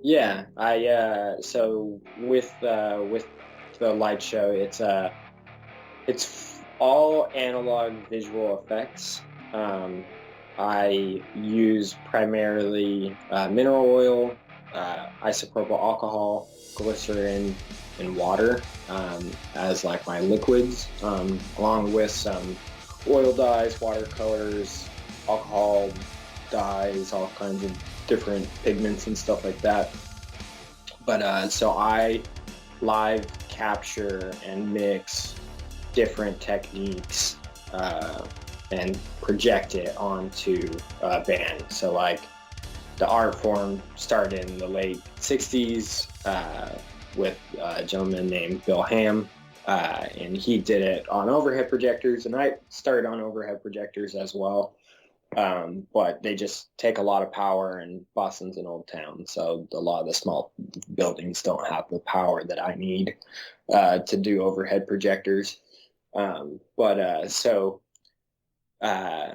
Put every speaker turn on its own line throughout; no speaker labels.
Yeah, I so with the light show, it's all analog visual effects. Um, I use primarily mineral oil, isopropyl alcohol, glycerin, and water as like my liquids, along with some oil dyes, watercolors, alcohol dyes, all kinds of different pigments and stuff like that. But so I live capture and mix different techniques and project it onto a band. So, like, the art form started in the late 60s with a gentleman named Bill Ham. And he did it on overhead projectors, and I started on overhead projectors as well. But they just take a lot of power, and Boston's an old town, so a lot of the small buildings don't have the power that I need to do overhead projectors. But uh,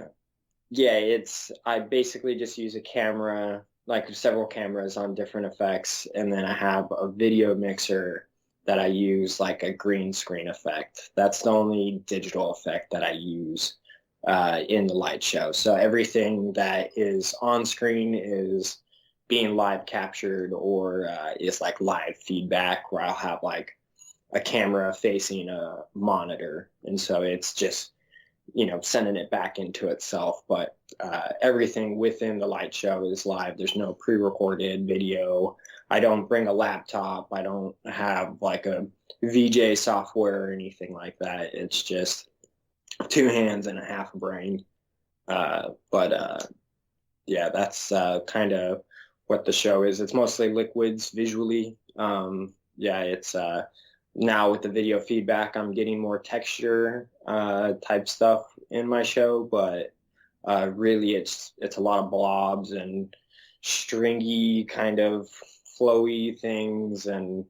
yeah, I basically just use a camera, like several cameras on different effects, and then I have a video mixer that I use like a green screen effect. That's the only digital effect that I use in the light show. So everything that is on screen is being live captured or is like live feedback where I'll have like a camera facing a monitor. And so it's just, sending it back into itself. But everything within the light show is live. There's no pre-recorded video. I don't bring a laptop. I don't have like a VJ software or anything like that. It's just two hands and a half a brain. But yeah, that's kind of what the show is. It's mostly liquids visually. Yeah, it's now with the video feedback, I'm getting more texture type stuff in my show, but really it's a lot of blobs and stringy kind of flowy things, and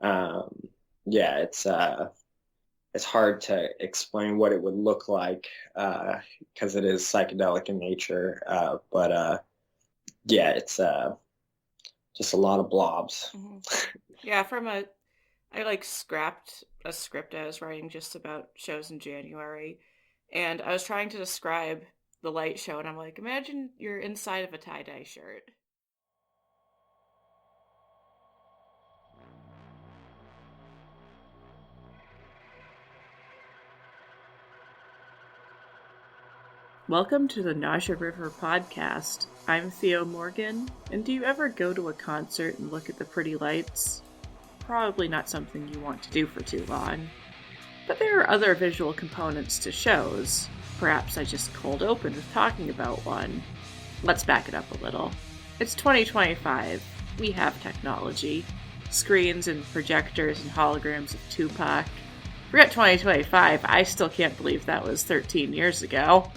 um, yeah, it's hard to explain what it would look like because it is psychedelic in nature. But yeah, it's just a lot of blobs.
Hmm. Yeah, I like scrapped a script I was writing just about shows in January, and I was trying to describe the light show, and I'm like, imagine you're inside of a tie-dye shirt. Welcome to the Nausea River podcast. I'm Theo Morgan, and do you ever go to a concert and look at the pretty lights? Probably not something you want to do for too long. But there are other visual components to shows. Perhaps I just cold opened with talking about one. Let's back it up a little. It's 2025. We have technology. Screens and projectors and holograms of Tupac. Forget 2025, I still can't believe that was 13 years ago.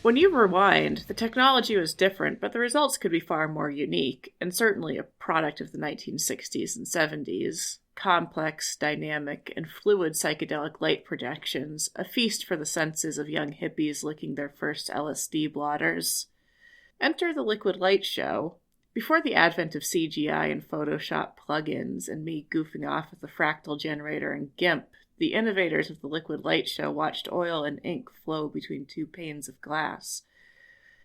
When you rewind, the technology was different, but the results could be far more unique, and certainly a product of the 1960s and 70s. Complex, dynamic, and fluid psychedelic light projections, a feast for the senses of young hippies licking their first LSD blotters. Enter the Liquid Light Show. Before the advent of CGI and Photoshop plugins and me goofing off with the fractal generator and GIMP, the innovators of the Liquid Light Show watched oil and ink flow between two panes of glass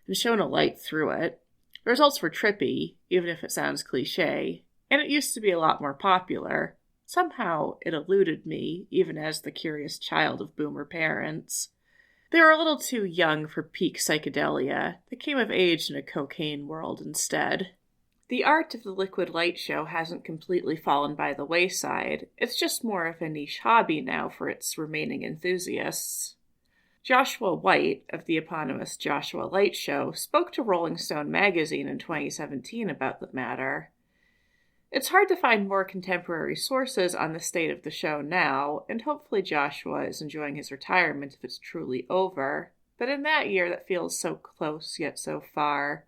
and shone a light through it. The results were trippy, even if it sounds cliche, and it used to be a lot more popular. Somehow it eluded me, even as the curious child of boomer parents. They were a little too young for peak psychedelia. They came of age in a cocaine world instead. The art of the Liquid Light Show hasn't completely fallen by the wayside. It's just more of a niche hobby now for its remaining enthusiasts. Joshua White, of the eponymous Joshua Light Show, spoke to Rolling Stone magazine in 2017 about the matter. It's hard to find more contemporary sources on the state of the show now, and hopefully Joshua is enjoying his retirement if it's truly over. But in that year that feels so close yet so far,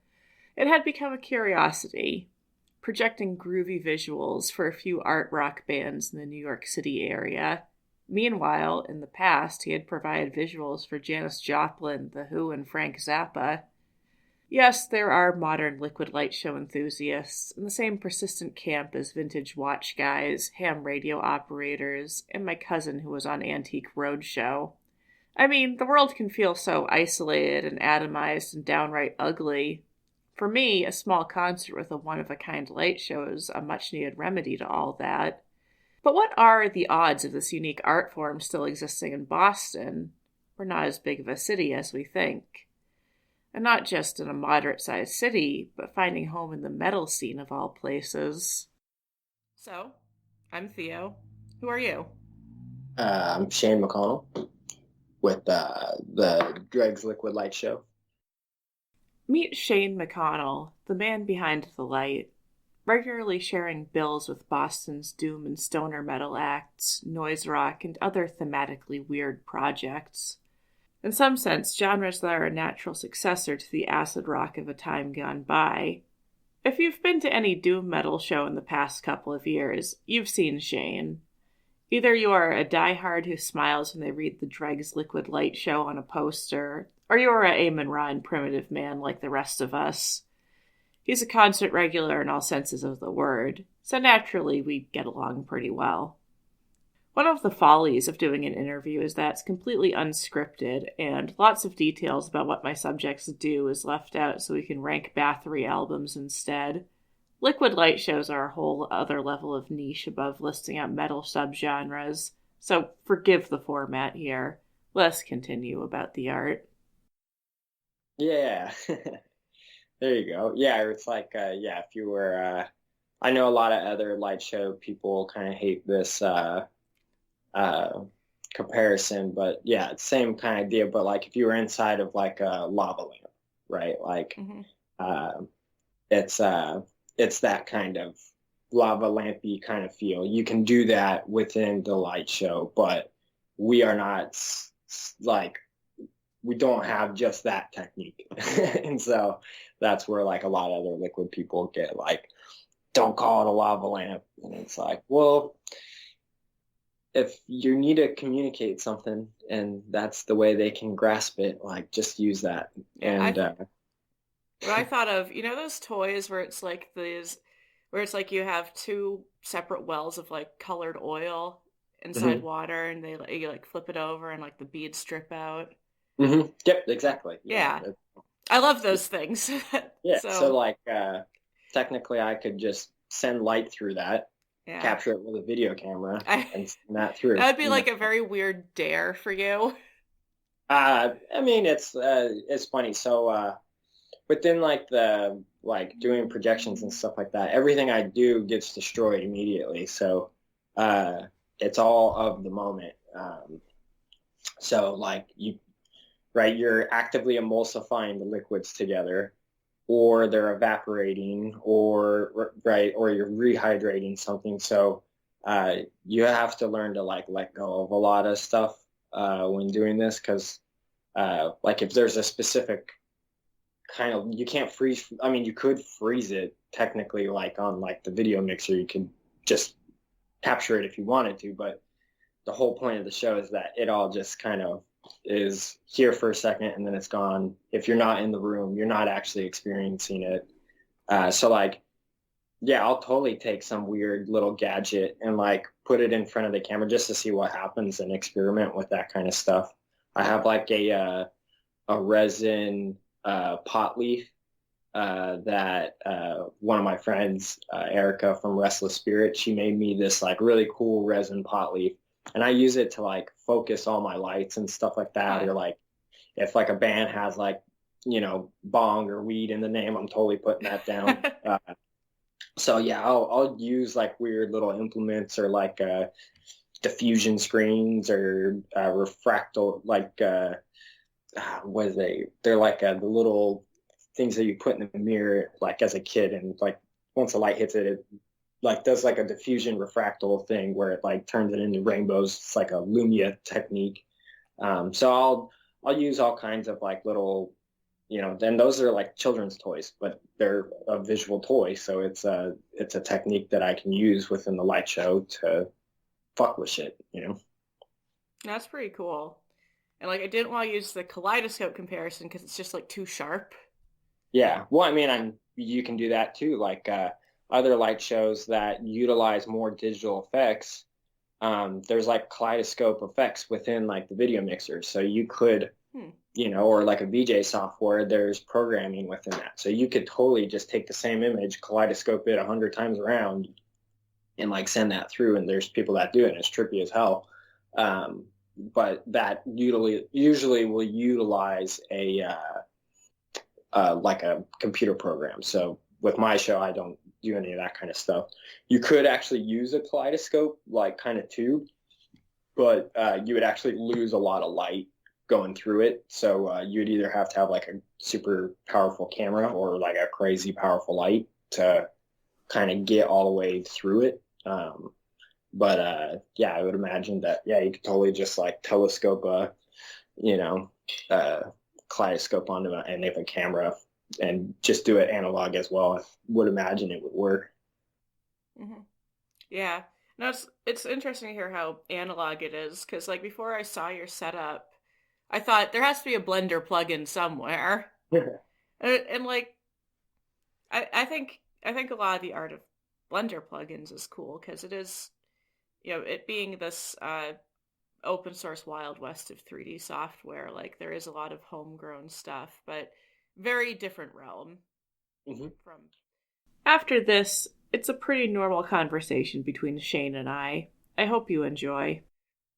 it had become a curiosity, projecting groovy visuals for a few art rock bands in the New York City area. Meanwhile, in the past, he had provided visuals for Janis Joplin, The Who, and Frank Zappa. Yes, there are modern liquid light show enthusiasts in the same persistent camp as vintage watch guys, ham radio operators, and my cousin who was on Antique Roadshow. I mean, the world can feel so isolated and atomized and downright ugly. For me, a small concert with a one-of-a-kind light show is a much-needed remedy to all that. But what are the odds of this unique art form still existing in Boston? We're not as big of a city as we think. And not just in a moderate-sized city, but finding home in the metal scene of all places. So, I'm Theo. Who are you?
I'm Shane McConnell with the Dregs Liquid Light Show.
Meet Shane McConnell, the man behind the light, regularly sharing bills with Boston's doom and stoner metal acts, noise rock, and other thematically weird projects. In some sense, genres that are a natural successor to the acid rock of a time gone by. If you've been to any doom metal show in the past couple of years, you've seen Shane. Either you are a diehard who smiles when they read the Dregs Liquid Light Show on a poster, or you are a Amon Ra and primitive man like the rest of us. He's a concert regular in all senses of the word, so naturally we get along pretty well. One of the follies of doing an interview is that it's completely unscripted, and lots of details about what my subjects do is left out so we can rank Bathory albums instead. Liquid light shows are a whole other level of niche above listing out metal subgenres, so forgive the format here. Let's continue about the art.
Yeah, there you go. Yeah, it's like, if you were, I know a lot of other light show people kind of hate this uh, comparison, but yeah, it's same kind of idea. But like if you were inside of like a lava lamp, right? Like, uh, it's it's that kind of lava lampy kind of feel. You can do that within the light show, but we are not like we don't have just that technique. And so that's where like a lot of other liquid people get like, don't call it a lava lamp. And it's like, well, if you need to communicate something and that's the way they can grasp it, like just use that. And
what I thought of, those toys where it's like you have two separate wells of like colored oil inside water, and you like flip it over and like the beads strip out.
Yep, exactly.
Yeah. I love those things.
Yeah. So like technically I could just send light through that, capture it with a video camera, and send that through.
That would be like a very weird dare for you.
I mean, it's funny. So within like the like doing projections and stuff like that, everything I do gets destroyed immediately. So it's all of the moment. So like you're actively emulsifying the liquids together, or they're evaporating, or you're rehydrating something. So you have to learn to like let go of a lot of stuff when doing this, because like if there's a specific kind of, you can't freeze. I mean, you could freeze it technically, like on like the video mixer, you could just capture it if you wanted to, but the whole point of the show is that it all just kind of is here for a second and then it's gone. If you're not in the room, you're not actually experiencing it. So like, yeah, I'll totally take some weird little gadget and like put it in front of the camera just to see what happens and experiment with that kind of stuff. I have like a resin pot leaf that one of my friends, Erica from Restless Spirit, she made me this like really cool resin pot leaf. And I use it to like focus all my lights and stuff like that. Or like if like a band has like, bong or weed in the name, I'm totally putting that down. So yeah, I'll use like weird little implements or like diffusion screens or refractal, like what is they're like the little things that you put in the mirror like as a kid, and like once the light hits it, it like does like a diffusion refractal thing where it like turns it into rainbows. It's like a Lumia technique. So I'll use all kinds of like little, then those are like children's toys, but they're a visual toy. So it's a technique that I can use within the light show to fuck with shit,
That's pretty cool. And like I didn't want to use the kaleidoscope comparison because it's just like too sharp.
Yeah. Well, I mean, you can do that too. Like other light shows that utilize more digital effects. There's like kaleidoscope effects within like the video mixer. So you could,
Hmm.
or like a VJ software, there's programming within that. So you could totally just take the same image, kaleidoscope it 100 times around, and like send that through. And there's people that do it, and it's trippy as hell. But that usually will utilize a like a computer program. So with my show, I don't do any of that kind of stuff. You could actually use a kaleidoscope like kind of tube, but you would actually lose a lot of light going through it. So you would either have to have like a super powerful camera or like a crazy powerful light to kind of get all the way through it. But yeah, I would imagine that, yeah, you could totally just like telescope you know, uh, kaleidoscope onto and if a camera and just do it analog as well. I would imagine it would work.
Hmm. Yeah. No, it's interesting to hear how analog it is because like before I saw your setup, I thought there has to be a Blender plugin somewhere, and like I think a lot of the art of Blender plugins is cool because it is, it being this open source wild west of 3D software. Like there is a lot of homegrown stuff, but very different realm
Mm-hmm.
from. After this, it's a pretty normal conversation between Shane and I. I hope you enjoy.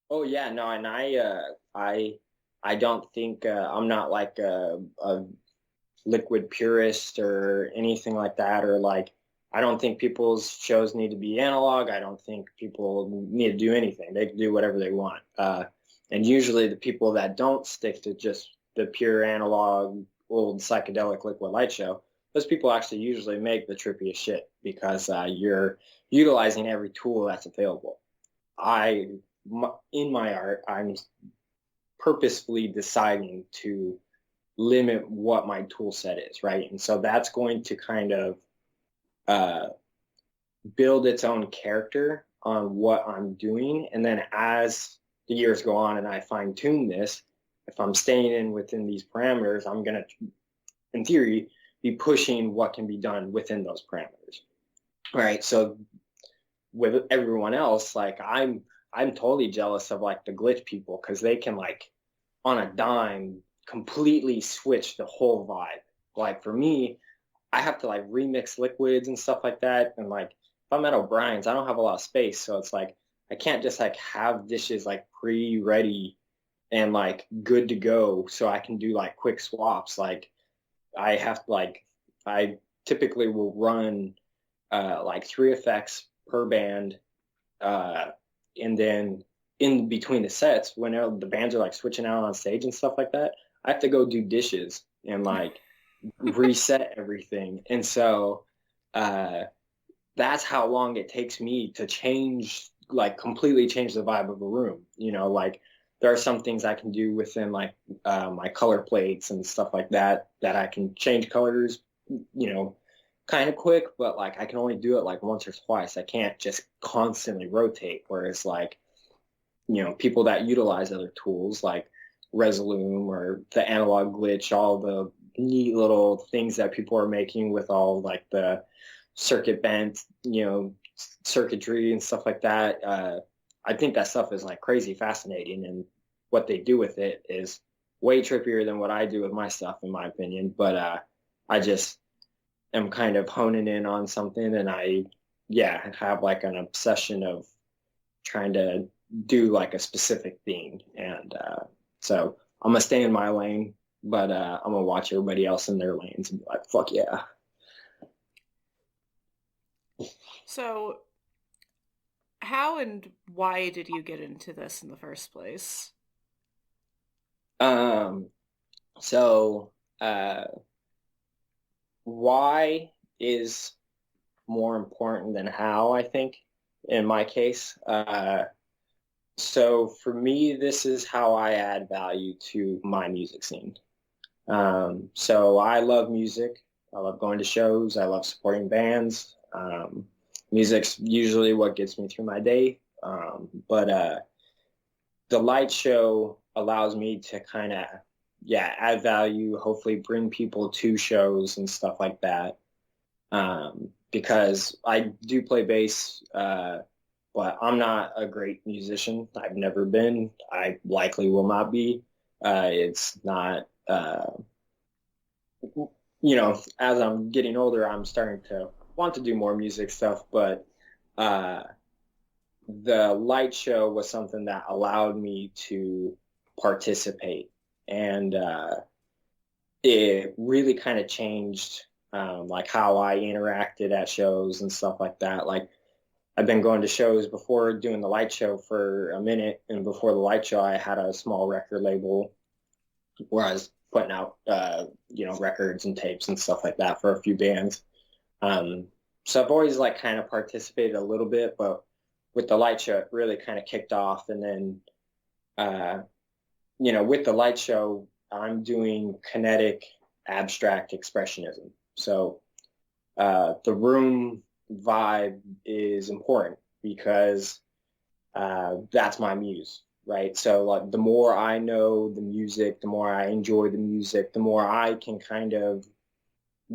Oh yeah, no, and I don't think I'm not like a liquid purist or anything like that, or like I don't think people's shows need to be analog. I don't think people need to do anything. They can do whatever they want. And usually the people that don't stick to just the pure analog old psychedelic liquid light show, those people actually usually make the trippiest shit because you're utilizing every tool that's available. I in my art, I'm purposefully deciding to limit what my tool set is, right? And so that's going to kind of uh, build its own character on what I'm doing. And then as the years go on and I fine tune this, if I'm staying in within these parameters, I'm going to, in theory, be pushing what can be done within those parameters, right? So with everyone else, like I'm totally jealous of like the glitch people because they can like on a dime completely switch the whole vibe. Like for me, I have to like remix liquids and stuff like that. And like if I'm at O'Brien's, I don't have a lot of space. So it's like I can't just like have dishes like pre-ready and like good to go so I can do like quick swaps. Like I have to like I typically will run like three effects per band uh, and then in between the sets, when the bands are like switching out on stage and stuff like that, I have to go do dishes and like reset everything. And so uh, that's how long it takes me to change, like completely change the vibe of a room. Like there are some things I can do within like my color plates and stuff like that I can change colors, you know, kind of quick, but like I can only do it like once or twice. I can't just constantly rotate. Whereas like, people that utilize other tools like Resolume or the analog glitch, all the neat little things that people are making with all like the circuit bent, circuitry and stuff like that. I think that stuff is like crazy fascinating, and what they do with it is way trippier than what I do with my stuff, in my opinion. But I just am kind of honing in on something, and yeah, have like an obsession of trying to do like a specific thing. And so I'm gonna stay in my lane, but I'm gonna watch everybody else in their lanes and be like, fuck yeah.
So, how and why did you get into this in the first place?
Um, so why is more important than how, I think, in my case. So for me, this is how I add value to my music scene. So I love music. I love going to shows. I love supporting bands. Music's usually what gets me through my day. But the light show allows me to kind of add value, hopefully bring people to shows and stuff like that. Because I do play bass, but I'm not a great musician. I've never been. I likely will not be. It's not, as I'm getting older, I'm starting to want to do more music stuff, but uh, the light show was something that allowed me to participate. And it really kind of changed like how I interacted at shows and stuff like that. Like I've been going to shows before doing the light show for a minute, and before the light show, I had a small record label where I was putting out, records and tapes and stuff like that for a few bands. So I've always like kind of participated a little bit, but with the light show, it really kind of kicked off. And then, with the light show, I'm doing kinetic abstract expressionism. So the room vibe is important because that's my muse, right? So like the more I know the music, the more I enjoy the music, the more I can kind of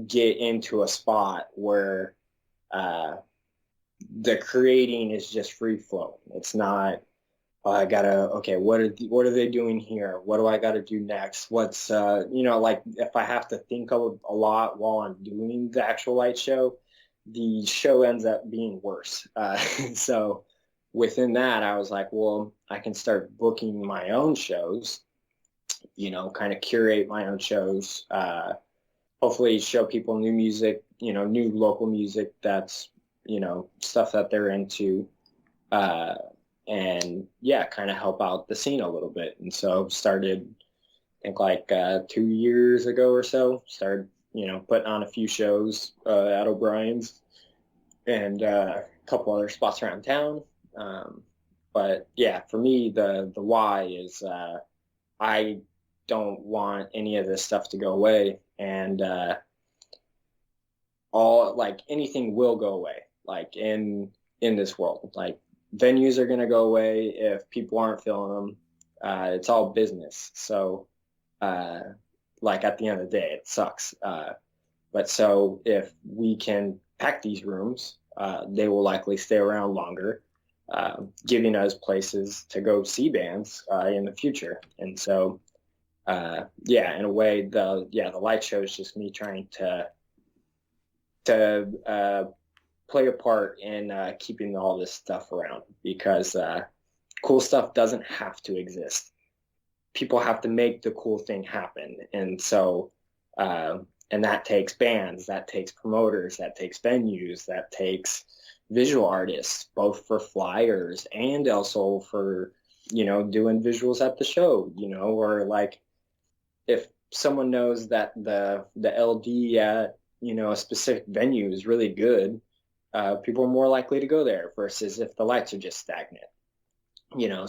get into a spot where the creating is just free flow. It's not, I gotta, okay, what are they doing here? What do I gotta do next? What's like if I have to think of a lot while I'm doing the actual light show, the show ends up being worse. So within that, I was like, well, I can start booking my own shows, kind of curate my own shows, hopefully show people new music, new local music that's, stuff that they're into. And yeah, kind of help out the scene a little bit. And so started, I think like 2 years ago or so, started, putting on a few shows at O'Brien's and a couple other spots around town. But yeah, for me, the why is I don't want any of this stuff to go away. And all like anything will go away, like in this world. Like venues are going to go away if people aren't filling them. It's all business. So like at the end of the day, it sucks. But so if we can pack these rooms, they will likely stay around longer, giving us places to go see bands in the future. And so, in a way, the light show is just me trying to play a part in keeping all this stuff around, because cool stuff doesn't have to exist. People have to make the cool thing happen. And so, and that takes bands, that takes promoters, that takes venues, that takes visual artists, both for flyers and also for, doing visuals at the show, or like if someone knows that the LD at, a specific venue is really good, people are more likely to go there versus if the lights are just stagnant,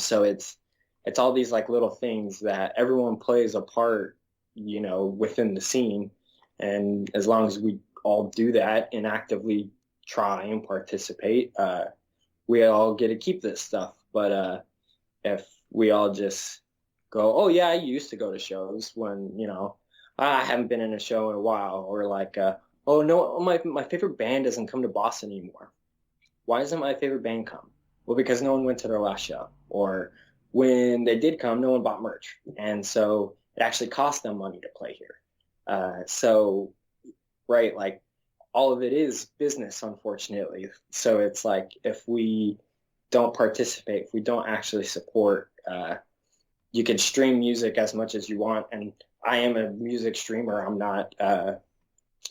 so it's all these like little things that everyone plays a part, within the scene. And as long as we all do that and actively try and participate, we all get to keep this stuff. But if we all just go, oh yeah, I used to go to shows when, I haven't been in a show in a while, or like, oh no, my favorite band doesn't come to Boston anymore. Why doesn't my favorite band come? Well, because no one went to their last show, or when they did come, no one bought merch. And so it actually cost them money to play here. So, right, like all of it is business, unfortunately. So it's like if we don't participate, if we don't actually support, you can stream music as much as you want. And I am a music streamer. I'm not, I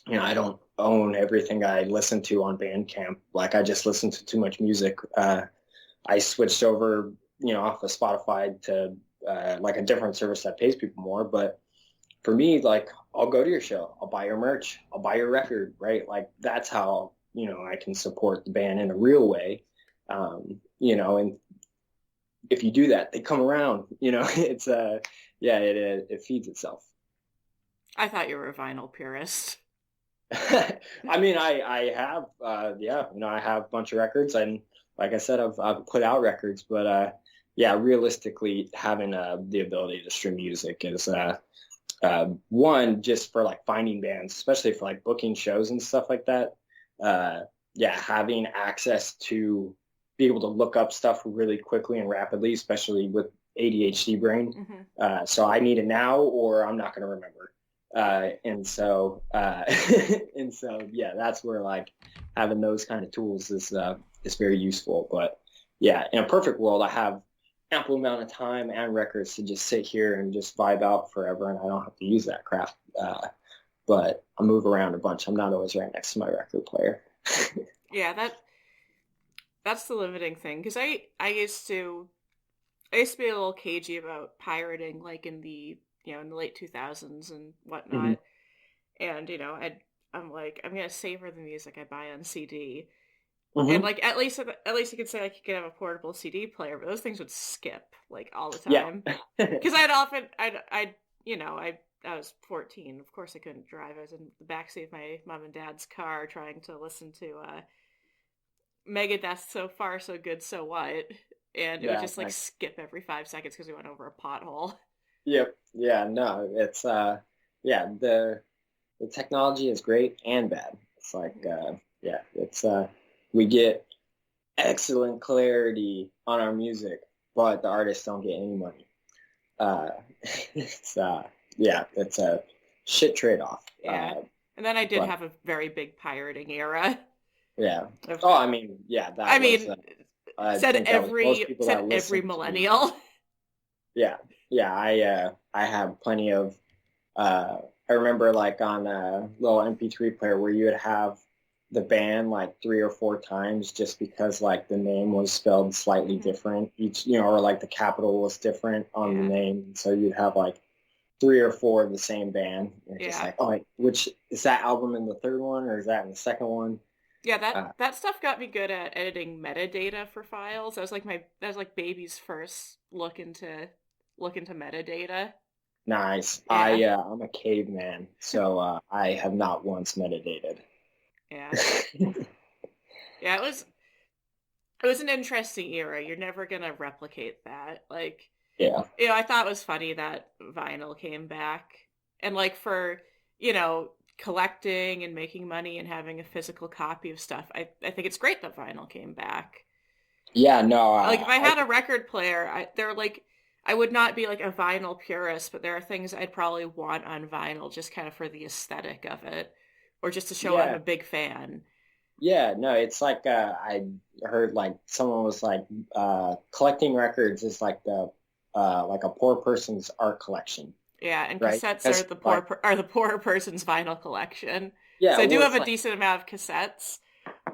don't own everything I listen to on Bandcamp. Like I just listen to too much music. I switched over, off of Spotify to like a different service that pays people more. But for me, like I'll go to your show, I'll buy your merch, I'll buy your record, right? Like that's how, I can support the band in a real way. And if you do that, they come around, it's it feeds itself.
I thought you were a vinyl purist.
I mean, I have, I have a bunch of records, and like I said, I've put out records, but realistically having the ability to stream music is One, just for like finding bands, especially for like booking shows and stuff like that. Yeah, having access to be able to look up stuff really quickly and rapidly, especially with ADHD brain. So I need it now or I'm not going to remember. And so yeah, that's where like having those kind of tools is very useful. But yeah, in a perfect world, I have ample amount of time and records to just sit here and just vibe out forever, and I don't have to use that crap. But I move around a bunch. I'm not always right next to my record player.
Yeah, that's the limiting thing, because I used to be a little cagey about pirating, like in the in the late 2000s and
Hmm.
whatnot. And I'm like, I'm gonna savor the music I buy on CD. And
Hmm.
like at least you could say like you could have a portable CD player, but those things would skip like all the
Yeah.
time. Because I'd often I was 14. Of course I couldn't drive. I was in the backseat of my mom and dad's car trying to listen to Megadeth, So Far So Good So What, and it would
Yeah.
just like skip every 5 seconds because we went over a pothole.
Yep. Yeah. No, it's yeah, the technology is great and bad. It's like yeah, it's we get excellent clarity on our music, but the artists don't get any money. Uh, it's yeah, it's a shit trade off.
Yeah. And then I did
But
have a very big pirating era.
yeah.
Of,
Oh, I mean, yeah, that
I
was.
mean,
I think that was most people
said
that
every
listen to.
millennial.
Yeah, yeah. I have plenty of. Uh, I remember like on a little MP3 player where you would have the band like 3 or 4 times just because like the name was spelled slightly different each, or like the capital was different on the
Yeah.
name. So you'd have like 3 or 4 of the same band. You're just
Yeah.
like, oh, like, which is that album in the third one or is that in the second one?
Yeah,
Uh,
that stuff got me good at editing metadata for files. That was like baby's first look into metadata.
nice.
Yeah.
I'm a caveman, so I have not once meditated.
Yeah. Yeah, it was an interesting era. You're never gonna replicate that. Like,
Yeah.
I thought it was funny that vinyl came back. And like for, you know, collecting and making money and having a physical copy of stuff, I think it's great that vinyl came back.
Yeah, no,
Like if I had a record player, they're like I would not be like a vinyl purist, but there are things I'd probably want on vinyl just kind of for the aesthetic of it, or just to show I'm
yeah,
a big fan.
yeah, no, it's like I heard like someone was like collecting records is like a poor person's art collection,
Yeah, and
right?
cassettes are
Because like
the poor person's vinyl collection.
yeah,
So I do
well,
have
it's
a
like
decent amount of cassettes.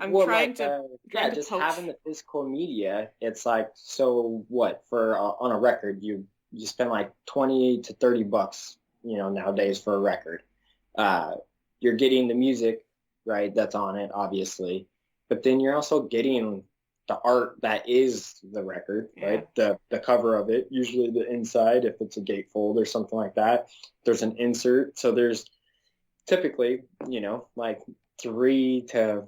well, like
I'm
yeah,
trying to
just
poach.
having the physical media. It's like so what for on a record you spend like 20 to 30 bucks, nowadays for a record. Uh, you're getting the music, right? That's on it, obviously, but then you're also getting the art that is the record,
Yeah.
right? The cover of it, usually the inside, if it's a gatefold or something like that. There's an insert, so there's typically, like 3 to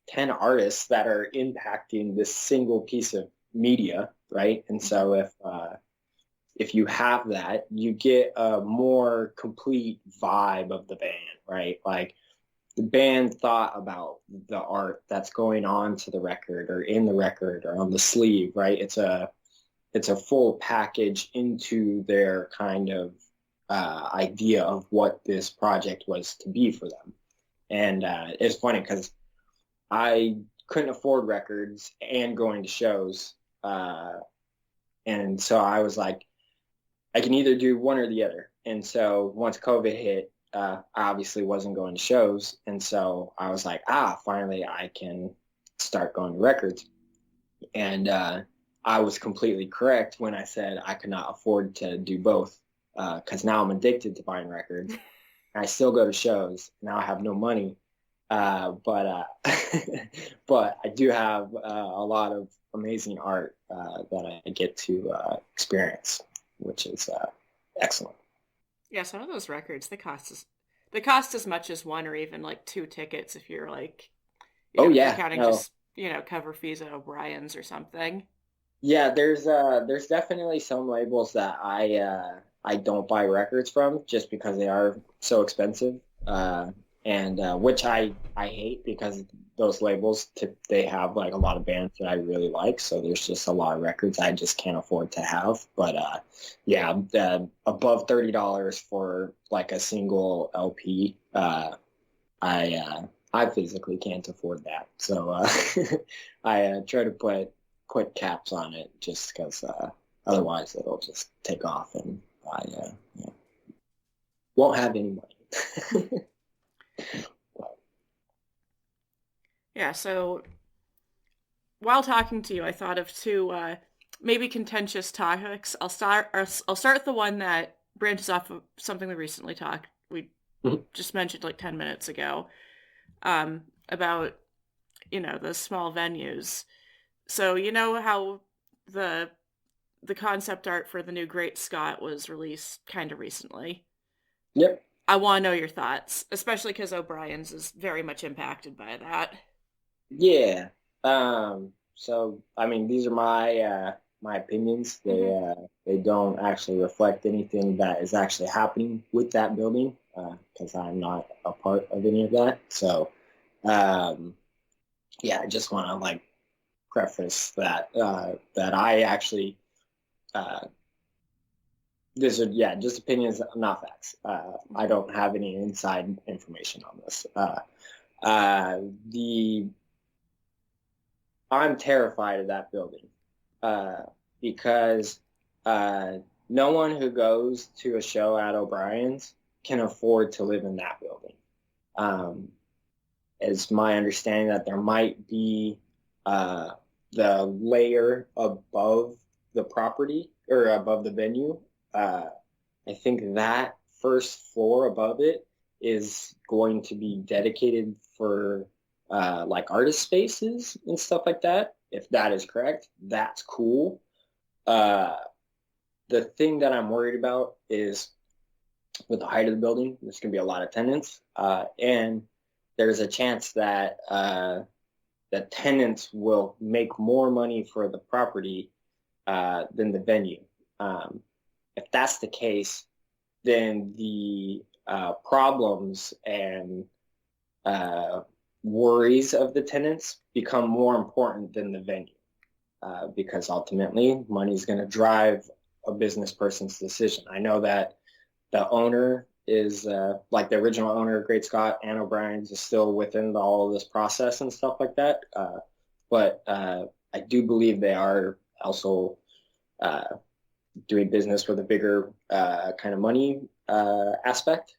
10 artists that are impacting this single piece of media, right? And
Hmm.
so if you have that, you get a more complete vibe of the band, right? Like the band thought about the art that's going on to the record or in the record or on the sleeve, right? It's a full package into their kind of idea of what this project was to be for them. And it's funny because I couldn't afford records and going to shows. And so I was like, I can either do one or the other. And so once COVID hit, I obviously wasn't going to shows. And so I was like, finally I can start going to records. And I was completely correct when I said I could not afford to do both because now I'm addicted to buying records. I still go to shows. Now I have no money, but but I do have a lot of amazing art that I get to experience, which is excellent.
Yeah, some of those records they cost as much as one or even like two tickets if you're like
Oh
if you're
yeah,
counting
no,
just, cover fees at O'Brien's or something.
yeah. There's definitely some labels that I don't buy records from just because they are so expensive. And which I hate because those labels they have like a lot of bands that I really like, so there's just a lot of records I just can't afford to have. But yeah, above $30 for like a single LP, I physically can't afford that. So I try to put caps on it just because otherwise it'll just take off and I yeah, won't have any money.
Yeah, so while talking to you, I thought of two maybe contentious topics. I'll start with the one that branches off of something we just mentioned like 10 minutes ago, about the small venues. So you know how the the concept art for the new Great Scott was released kind of recently.
Yep.
I want to know your thoughts, especially because O'Brien's is very much impacted by that.
Yeah. So I mean, these are my opinions.
Mm-hmm.
They don't actually reflect anything that is actually happening with that building because I'm not a part of any of that. So um, yeah, I just want to like preface that that I actually uh, these are yeah just opinions, not facts. I don't have any inside information on this. The I'm terrified of that building uh, because uh, no one who goes to a show at O'Brien's can afford to live in that building. Um, it's my understanding that there might be uh, the layer above the property or above the venue. Uh, I think that first floor above it is going to be dedicated for like artist spaces and stuff like that. If that is correct, that's cool. Uh, the thing that I'm worried about is with the height of the building, there's going to be a lot of tenants, and there's a chance that the tenants will make more money for the property than the venue. If that's the case, then the problems and uh, worries of the tenants become more important than the venue because ultimately money is going to drive a business person's decision. I know that the owner is like the original owner of Great Scott, Ann O'Brien's, is still within all of this process and stuff like that. But I do believe they are also doing business with a bigger kind of money aspect.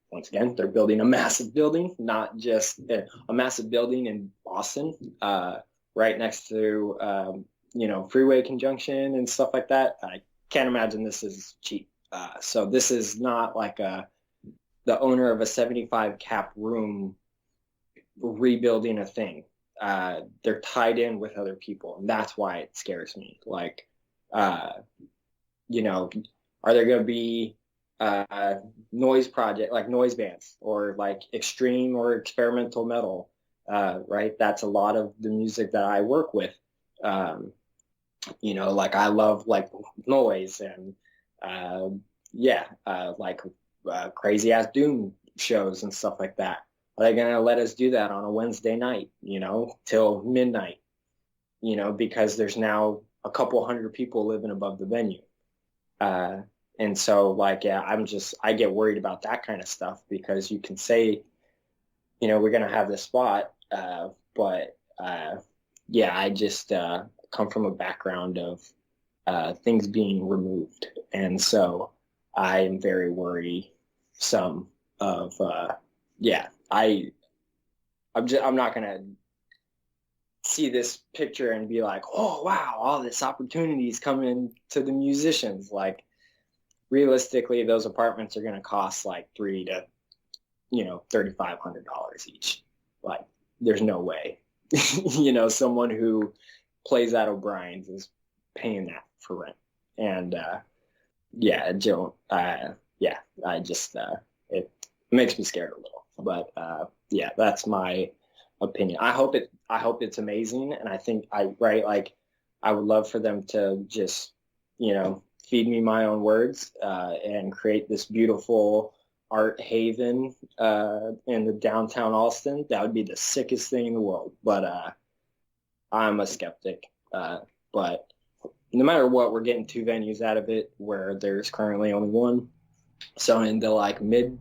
Once again, they're building a massive building, not just a massive building in Boston, right next to freeway conjunction and stuff like that. I can't imagine this is cheap. So this is not like the owner of a 75 cap room rebuilding a thing. They're tied in with other people, and that's why it scares me. Like, uh, are there going to be noise project like noise bands or like extreme or experimental metal? Right, that's a lot of the music that I work with. Like I love like noise and like crazy ass doom shows and stuff like that. Are they going to let us do that on a Wednesday night, till midnight, because there's now a couple hundred people living above the venue? Uh, and so like, yeah, I get worried about that kind of stuff because you can say, we're going to have this spot. But yeah, I just come from a background of things being removed. And so I am very worrisome of, I'm not going to see this picture and be like, oh, wow, all this opportunity is coming to the musicians. Like, realistically, those apartments are going to cost like $3,000 to, $3,500 each. Like, there's no way, someone who plays at O'Brien's is paying that for rent. And I just it makes me scared a little. But yeah, that's my opinion. I hope it's amazing, and I think like I would love for them to just feed me my own words and create this beautiful art haven in the downtown Austin, that would be the sickest thing in the world. But I'm a skeptic. But no matter what, we're getting 2 venues out of it where there's currently only one. So in the like mid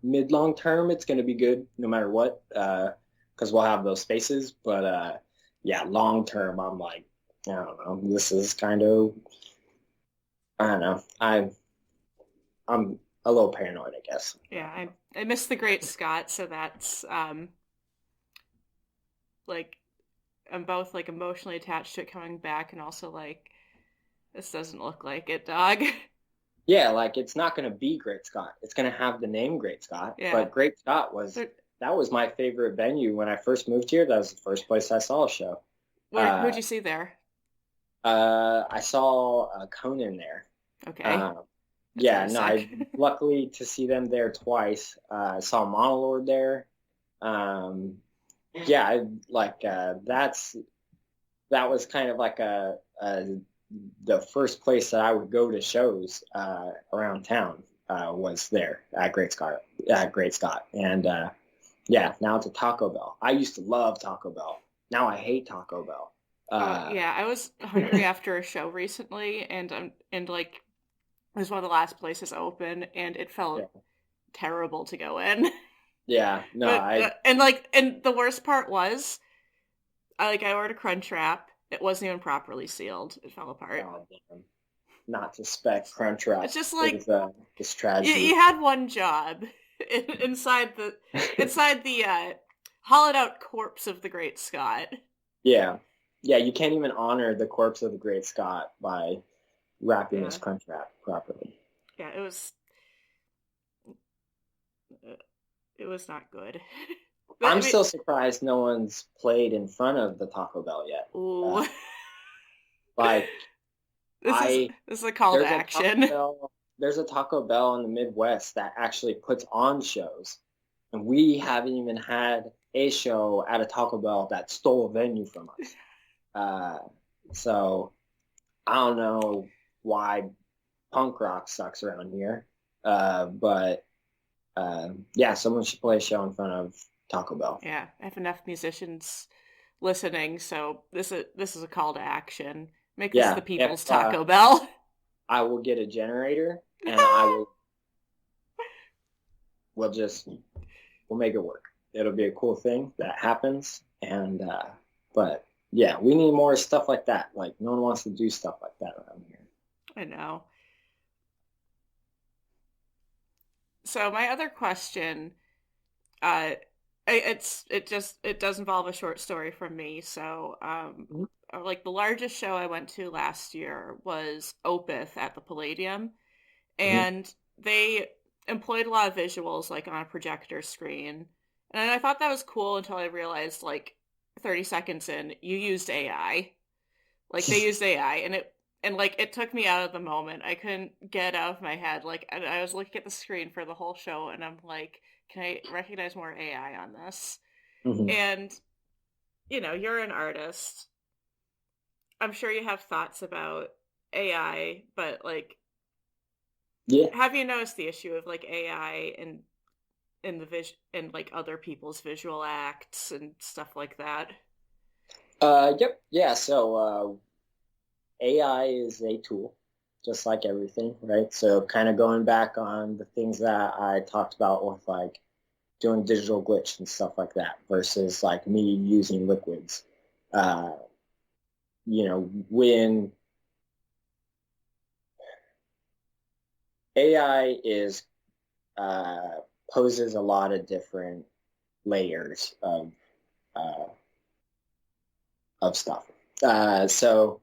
long term, it's going to be good no matter what, because we'll have those spaces. But yeah, long term, I'm like, I don't know. This is kind of, I don't know. I'm a little paranoid, I guess.
Yeah, I miss the Great Scott, so that's like I'm both like emotionally attached to it coming back, and also like this doesn't look like it, dog.
Yeah, like it's not going to be Great Scott. It's going to have the name Great Scott,
Yeah.
but Great Scott was that was my favorite venue when I first moved here. That was the first place I saw a show.
Who'd you see there?
I saw Conan there.
Okay.
Yeah, no, I luckily to see them there twice. I saw Monolord there. Yeah, that was kind of like the first place that I would go to shows around town was there at Great Scott. And yeah, now it's a Taco Bell. I used to love Taco Bell. Now I hate Taco Bell.
Yeah, I was hungry after a show recently, and like it was one of the last places open, and it felt terrible to go in.
Yeah, no,
and the worst part was, I ordered Crunchwrap. It wasn't even properly sealed. It fell apart.
Oh, damn. Not to spec Crunchwrap.
It's just like
this tragedy.
You had one job inside the hollowed out corpse of the Great Scott.
Yeah, you can't even honor the corpse of the Great Scott by wrapping this Crunchwrap properly.
Yeah, it was not good.
But, I'm still surprised no one's played in front of the Taco Bell yet.
Ooh.
Like,
this is a call to action.
There's a Taco Bell in the Midwest that actually puts on shows, and we haven't even had a show at a Taco Bell that stole a venue from us. So I don't know why punk rock sucks around here, but yeah, someone should play a show in front of Taco Bell.
Yeah, I have enough musicians listening, so this is a call to action. Make this the people's Taco Bell.
I will get a generator, and we'll make it work. It'll be a cool thing that happens, and but yeah, we need more stuff like that. Like, no one wants to do stuff like that around here.
I know. So my other question, it does involve a short story from me. So like the largest show I went to last year was Opeth at the Palladium, and they employed a lot of visuals like on a projector screen, and I thought that was cool until I realized like 30 seconds in you used AI. Like they used AI, and like it took me out of the moment. I couldn't get out of my head. Like I was looking at the screen for the whole show, and I'm like, can I recognize more AI on this? And you're an artist. I'm sure you have thoughts about AI, but like, have you noticed the issue of like AI and in the and like other people's visual acts and stuff like that?
Yep. Yeah. So AI is a tool, just like everything, right? So kind of going back on the things that I talked about with like doing digital glitch and stuff like that versus like me using liquids. When AI poses a lot of different layers of stuff. So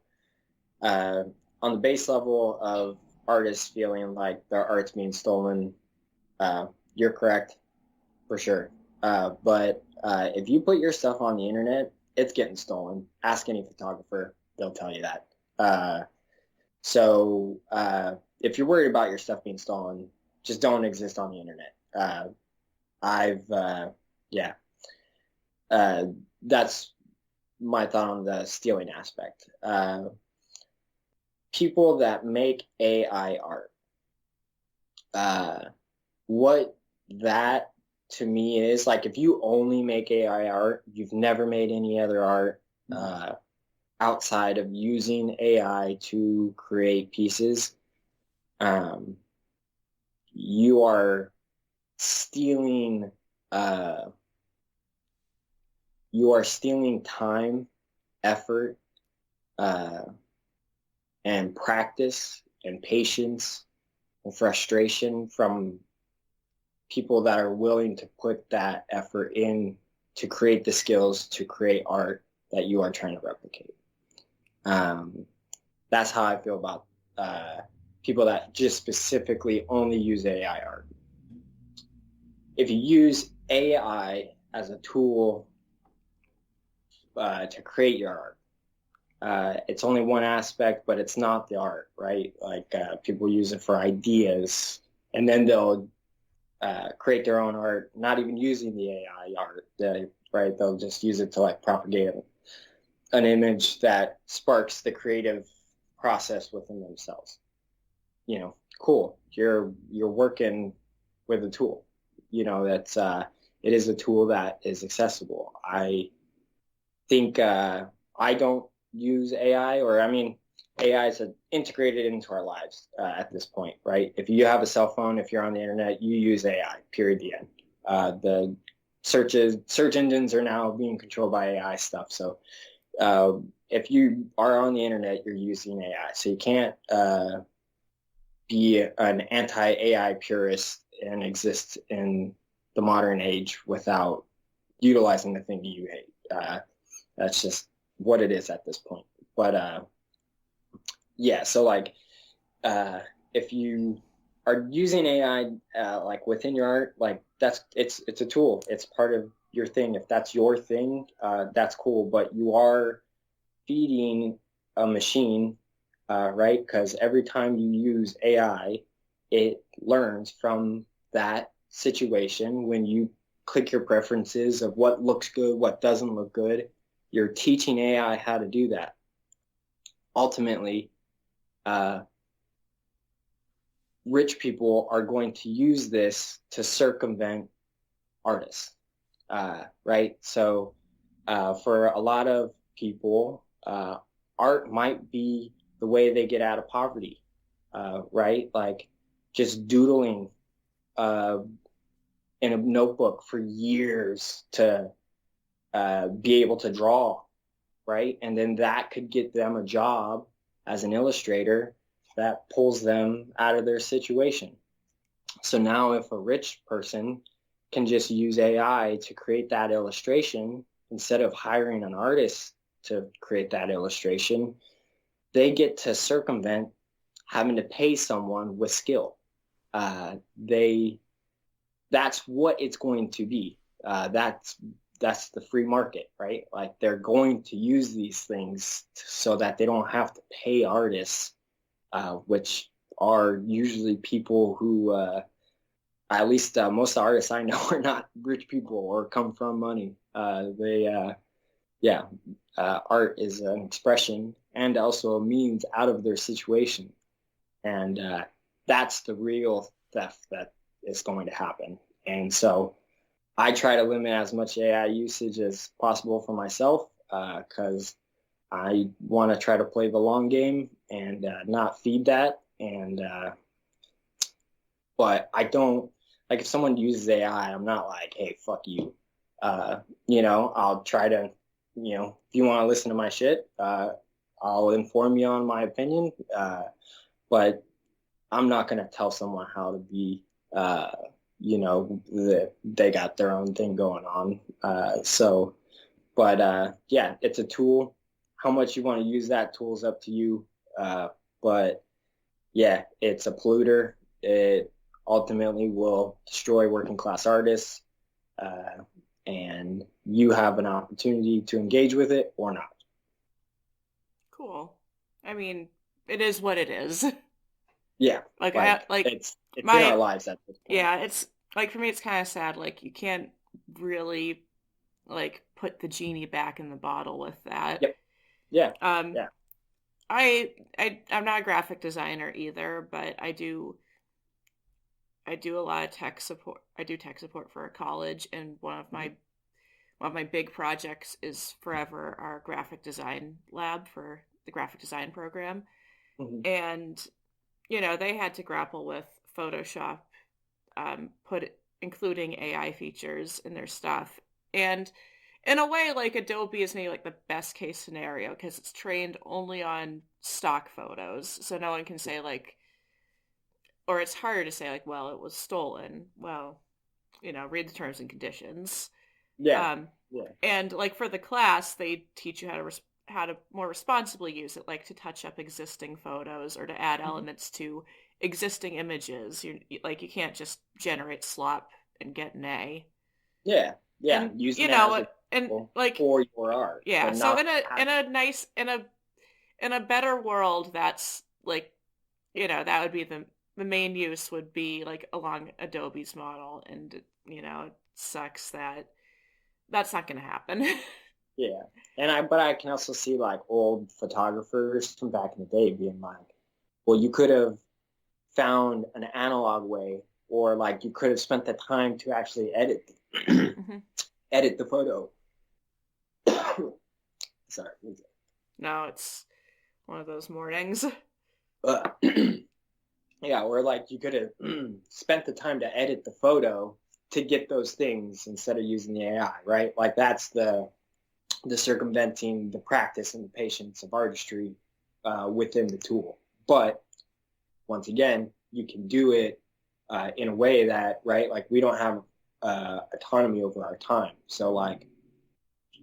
on the base level of artists feeling like their art's being stolen, you're correct for sure. But if you put your stuff on the internet, it's getting stolen. Ask any photographer, they'll tell you that. So if you're worried about your stuff being stolen, just don't exist on the internet. That's my thought on the stealing aspect. people that make AI art. What that to me is like, if you only make AI art, you've never made any other art outside of using AI to create pieces. Um, you are stealing uh, time, effort, uh, and practice and patience and frustration from people that are willing to put that effort in to create the skills to create art that you are trying to replicate. That's how I feel about people that just specifically only use AI art. If you use AI as a tool to create your art, it's only one aspect, but it's not the art, right? Like people use it for ideas, and then they'll create their own art, not even using the AI art, right? They'll just use it to like propagate an image that sparks the creative process within themselves. You know, cool. You're working with a tool. You know, that's it is a tool that is accessible. I think I don't use AI, or I mean, AI is integrated into our lives at this point, right? If you have a cell phone, if you're on the internet, you use AI. Period. The end. The search engines are now being controlled by AI stuff. So if you are on the internet, you're using AI. So you can't be an anti-AI purist and exist in the modern age without utilizing the thing you hate. That's just what it is at this point. But yeah, so like if you are using AI like within your art, like it's a tool. It's part of your thing. If that's your thing, that's cool. But you are feeding a machine, right? Because every time you use AI, it learns from that situation. When you click your preferences of what looks good, what doesn't look good, you're teaching AI how to do that. Ultimately, rich people are going to use this to circumvent artists, right? So for a lot of people, art might be the way they get out of poverty, right? Like just doodling in a notebook for years to be able to draw, right? And then that could get them a job as an illustrator that pulls them out of their situation. So now if a rich person can just use AI to create that illustration instead of hiring an artist to create that illustration, they get to circumvent having to pay someone with skill. That's what it's going to be. That's the free market, right? Like they're going to use these things so that they don't have to pay artists, which are usually people who, at least most artists I know, are not rich people or come from money. Art is an expression and also a means out of their situation. And that's the real theft that is going to happen. And so I try to limit as much AI usage as possible for myself because I want to try to play the long game and not feed that. And but I don't like if someone uses AI, I'm not like, hey, fuck you. I'll try to, if you want to listen to my shit, I'll inform you on my opinion. But I'm not going to tell someone how to be, they got their own thing going on. Yeah, it's a tool. How much you want to use that tool is up to you. But yeah, it's a polluter. It ultimately will destroy working class artists. And you have an opportunity to engage with it or not.
Cool. I mean, it is what it is.
Yeah,
like
it's
my
in our lives at this point.
Yeah, it's like for me it's kind of sad, like you can't really like put the genie back in the bottle with that.
Yep. Yeah.
Um
Yeah.
I'm not a graphic designer either, but I do a lot of tech support. I do tech support for a college, and one of my big projects is forever our graphic design lab for the graphic design program.
Mhm.
And they had to grapple with Photoshop, including AI features in their stuff. And in a way, like Adobe is maybe like the best case scenario because it's trained only on stock photos, so no one can say like, or it's harder to say like, well, it was stolen. Well, read the terms and conditions.
Yeah.
Um,
Yeah.
and like for the class, they teach you how to more responsibly use it, like to touch up existing photos or to add
Mhm.
elements to existing images. You can't just generate slop and get an A.
Yeah. Yeah.
And
Using it as a
and
tool
like
for your art,
yeah.
but
So
not
in
having.
a nice in a better world, that's like that would be the main use would be like along Adobe's model, and it sucks that that's not going to happen.
Yeah. But I can also see like old photographers from back in the day being like, well, you could have found an analog way, or like you could have spent the time to actually
hmm
edit the photo. Sorry.
No, it's one of those mornings.
Uh, yeah, or like you could have spent the time to edit the photo to get those things instead of using the AI, right? Like that's the circumventing the practice and the patience of artistry within the tool. But once again, you can do it in a way that, right, like we don't have autonomy over our time. So like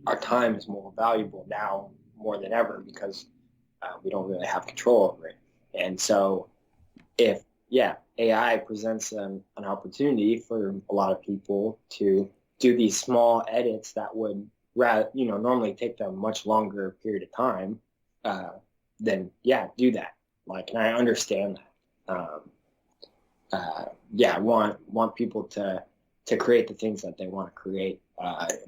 our time is more valuable now more than ever because we don't really have control over it. And so if, yeah, AI presents an opportunity for a lot of people to do these small edits that would rather, normally take them much longer period of time, uh, then yeah, do that. Like, and I understand that. Yeah, I want people to create the things that they want to create.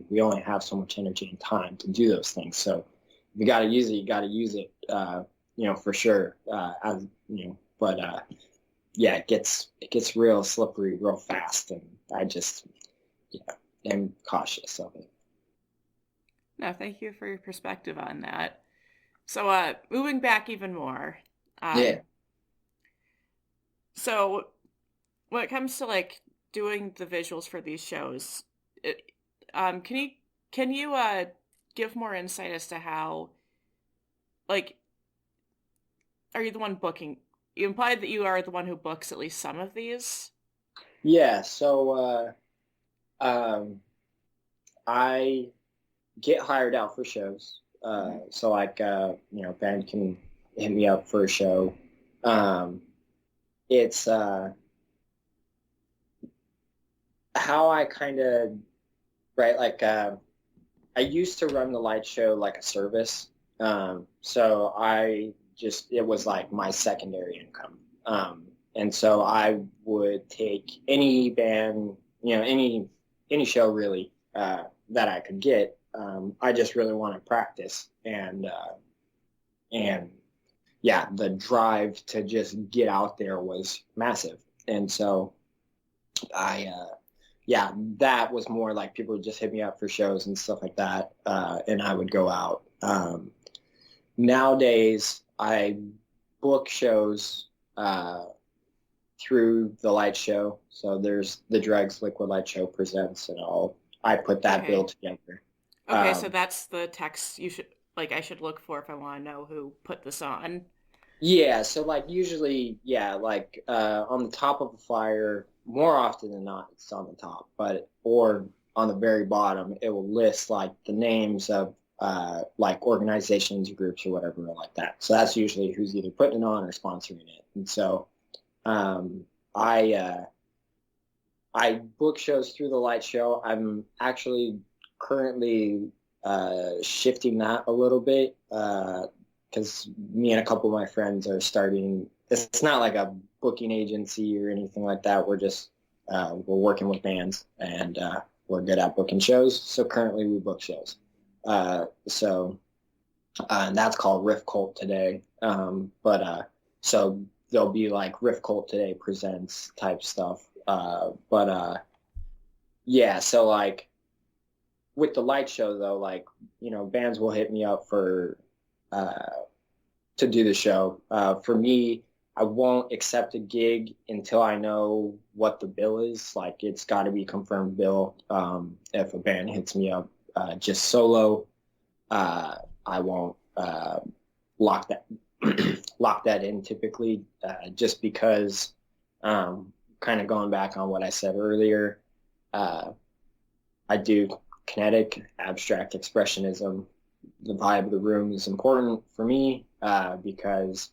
We only have so much energy and time to do those things. So if you got to use it, you got to use it. For sure. But yeah, it gets real slippery real fast, and I just am cautious of it.
No, thank you for your perspective on that. So, moving back even more.
Yeah.
Um, so when it comes to like doing the visuals for these shows, it, can you give more insight as to how, like, are you the one booking? You implied that you are the one who books at least some of these.
Yeah. So I get hired out for shows.
hmm
So like band can hit me up for a show. Um, it's how I kind of right like I used to run the light show like a service. So I just it was like my secondary income. And so I would take any band, any show really that I could get. I just really want to practice and yeah, the drive to just get out there was massive. And so yeah, that was more like people would just hit me up for shows and stuff like that, and I would go out. Nowadays, I book shows through the light show. So there's the Dregs Liquid Light Show presents, and I put that bill
Okay.
together.
Okay, so that's the text you should like. I should look for if I want to know who put this on.
Yeah, so like usually, yeah, like on the top of a flyer, more often than not, it's on the top, but or on the very bottom, it will list like the names of like organizations, groups, or whatever like that. So that's usually who's either putting it on or sponsoring it. And so um, I I book shows through the light show. I'm actually currently shifting that a little bit because me and a couple of my friends are starting. It's not like a booking agency or anything like that. We're working with bands and we're good at booking shows. So currently we book shows. So and that's called Riff Cult Today. So there'll be like Riff Cult Today presents type stuff. Yeah, so like with the light show though, like, bands will hit me up for uh to do the show. For me, I won't accept a gig until I know what the bill is. Like, it's got to be confirmed bill. If a band hits me up just solo, uh, I won't lock that lock that in typically, just because, kind of going back on what I said earlier, uh, I do kinetic abstract expressionism. The vibe of the room is important for me, because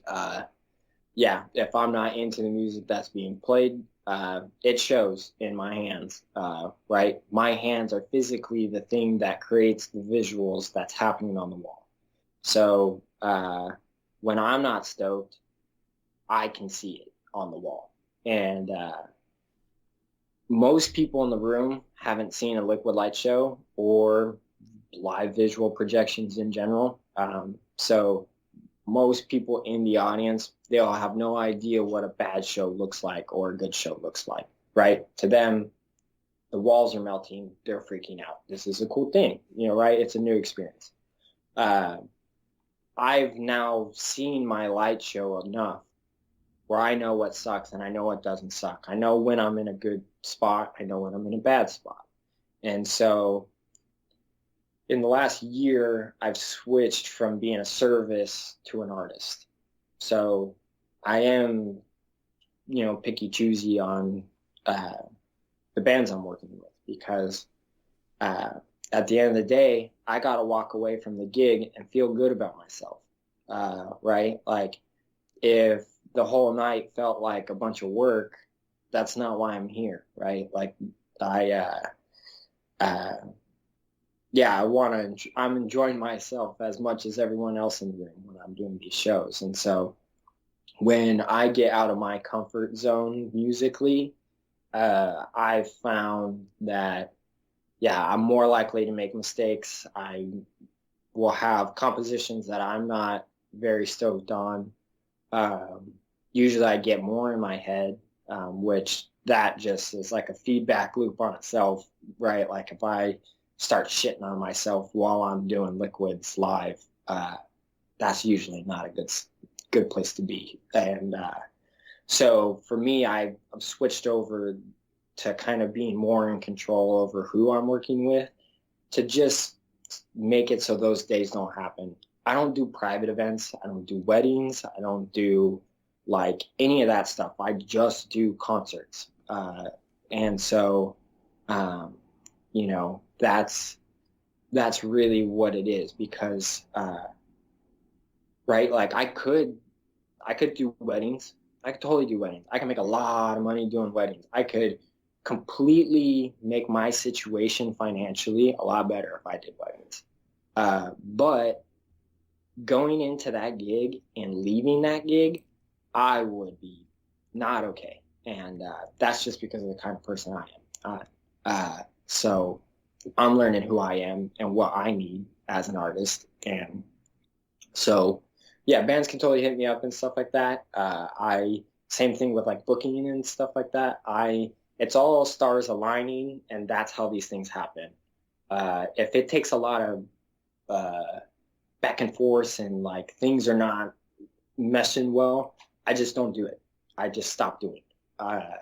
uh, yeah, if I'm not into the music that's being played, it shows in my hands, right? My hands are physically the thing that creates the visuals that's happening on the wall. So when I'm not stoked, I can see it on the wall. And most people in the room haven't seen a liquid light show or live visual projections in general. So most people in the audience, they'll have no idea what a bad show looks like or a good show looks like, right? To them, the walls are melting. They're freaking out. This is a cool thing, right? It's a new experience. Uh, I've now seen my light show enough where I know what sucks and I know what doesn't suck. I know when I'm in a good spot. I know when I'm in a bad spot. And so in the last year, I've switched from being a service to an artist. So I am, picky choosy on uh, the bands I'm working with, because uh, at the end of the day, I got to walk away from the gig and feel good about myself, right? Like, if the whole night felt like a bunch of work, that's not why I'm here, right? Like, I, uh, yeah, I'm enjoying myself as much as everyone else in the room when I'm doing these shows. And so when I get out of my comfort zone musically, I've found that, yeah, I'm more likely to make mistakes. I will have compositions that I'm not very stoked on. Um, Usually I get more in my head, which that just is like a feedback loop on itself, right? Like, if I start shitting on myself while I'm doing liquids live, that's usually not a good place to be. And so for me, I've switched over to kind of being more in control over who I'm working with, to just make it so those days don't happen. I don't do private events. I don't do weddings. I don't do like any of that stuff. I just do concerts. And so, um, that's really what it is, because, right. Like, I could do weddings. I could totally do weddings. I can make a lot of money doing weddings. I could completely make my situation financially a lot better if I did weddings. But going into that gig and leaving that gig, I would be not okay. And that's just because of the kind of person I am. So I'm learning who I am and what I need as an artist. And so, yeah, bands can totally hit me up and stuff like that. Same thing with like booking and stuff like that. It's all stars aligning, and that's how these things happen. If it takes a lot of uh, back and forth and like things are not meshing well, I just don't do it. I just stop doing it.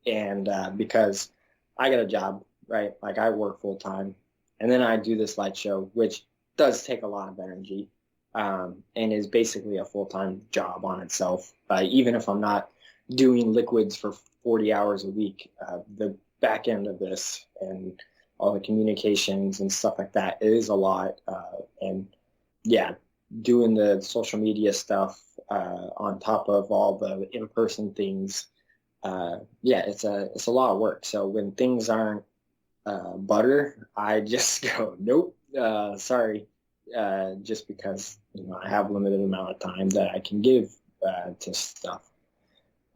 And because I got a job, right? Like, I work full time, and then I do this light show, which does take a lot of energy, and is basically a full time job on itself. Even if I'm not doing liquids for 40 hours a week, the back end of this and all the communications and stuff like that is a lot. And yeah, doing the social media stuff on top of all the in-person things, yeah, it's a lot of work. So when things aren't butter, I just go, nope, sorry, just because I have limited amount of time that I can give to stuff.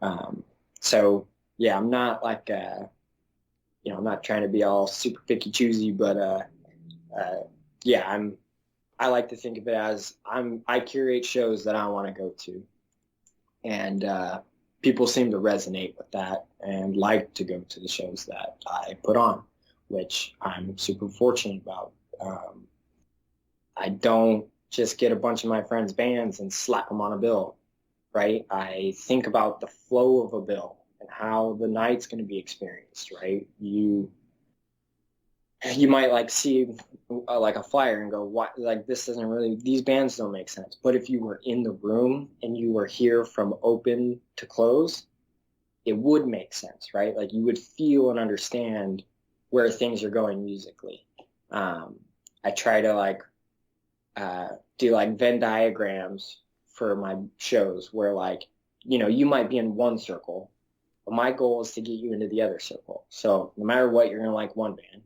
Um, so yeah, I'm not like I'm not trying to be all super picky choosy, but yeah, I like to think of it as I curate shows that I want to go to, and people seem to resonate with that and like to go to the shows that I put on, which I'm super fortunate about. Um, I don't just get a bunch of my friends' bands and slap them on a bill, right? I think about the flow of a bill and how the night's going to be experienced, right? You might like see like a flyer and go, what, like this doesn't really, these bands don't make sense. But if you were in the room and you were here from open to close, it would make sense, right? Like you would feel and understand where things are going musically. I try to like do like Venn diagrams for my shows where like, you might be in one circle, but my goal is to get you into the other circle. So no matter what, you're going to like one band.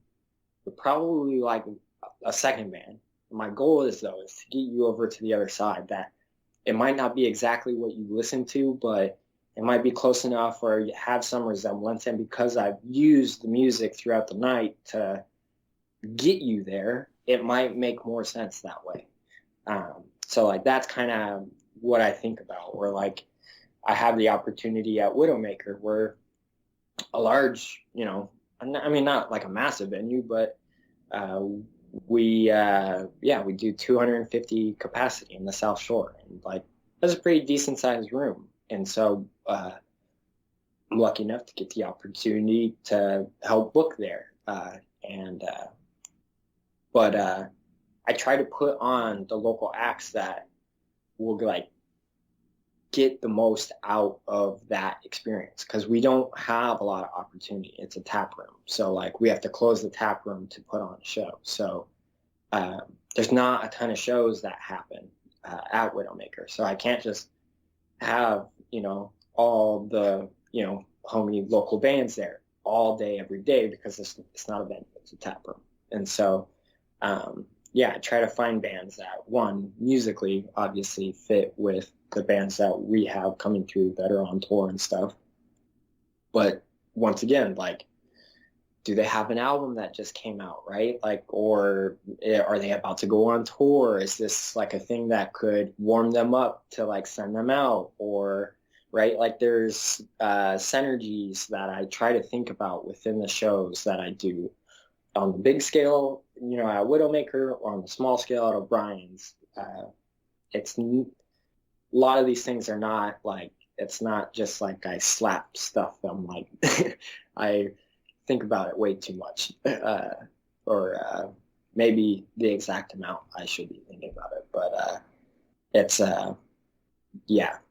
You're probably like a second band. My goal is though, is to get you over to the other side, that it might not be exactly what you listen to, but it might be close enough or you have some resemblance. And because I've used the music throughout the night to get you there, it might make more sense that way. So like that's kind of what I think about, where like I have the opportunity at Widowmaker where a large, I mean, not like a massive venue, but uh, we do 250 capacity in the South Shore, and like that's a pretty decent sized room. And so I'm lucky enough to get the opportunity to help book there. And but I try to put on the local acts that will like get the most out of that experience, because we don't have a lot of opportunity. It's a tap room, so like we have to close the tap room to put on a show. So there's not a ton of shows that happen at Widowmaker, so I can't just have all the homie local bands there all day every day, because it's not a venue, it's a tap room. And so I try to find bands that, one, musically obviously fit with the bands that we have coming through that are on tour and stuff. But once again, like, do they have an album that just came out, right? Like, or are they about to go on tour? Is this like a thing that could warm them up to like send them out? Or, right, like there's synergies that I try to think about within the shows that I do on the big scale, at Widowmaker, or on the small scale at O'Brien's. It's a lot of these things are not like, it's not just like I slap stuff. I'm like, I think about it way too much, or maybe the exact amount I should be thinking about it. But it's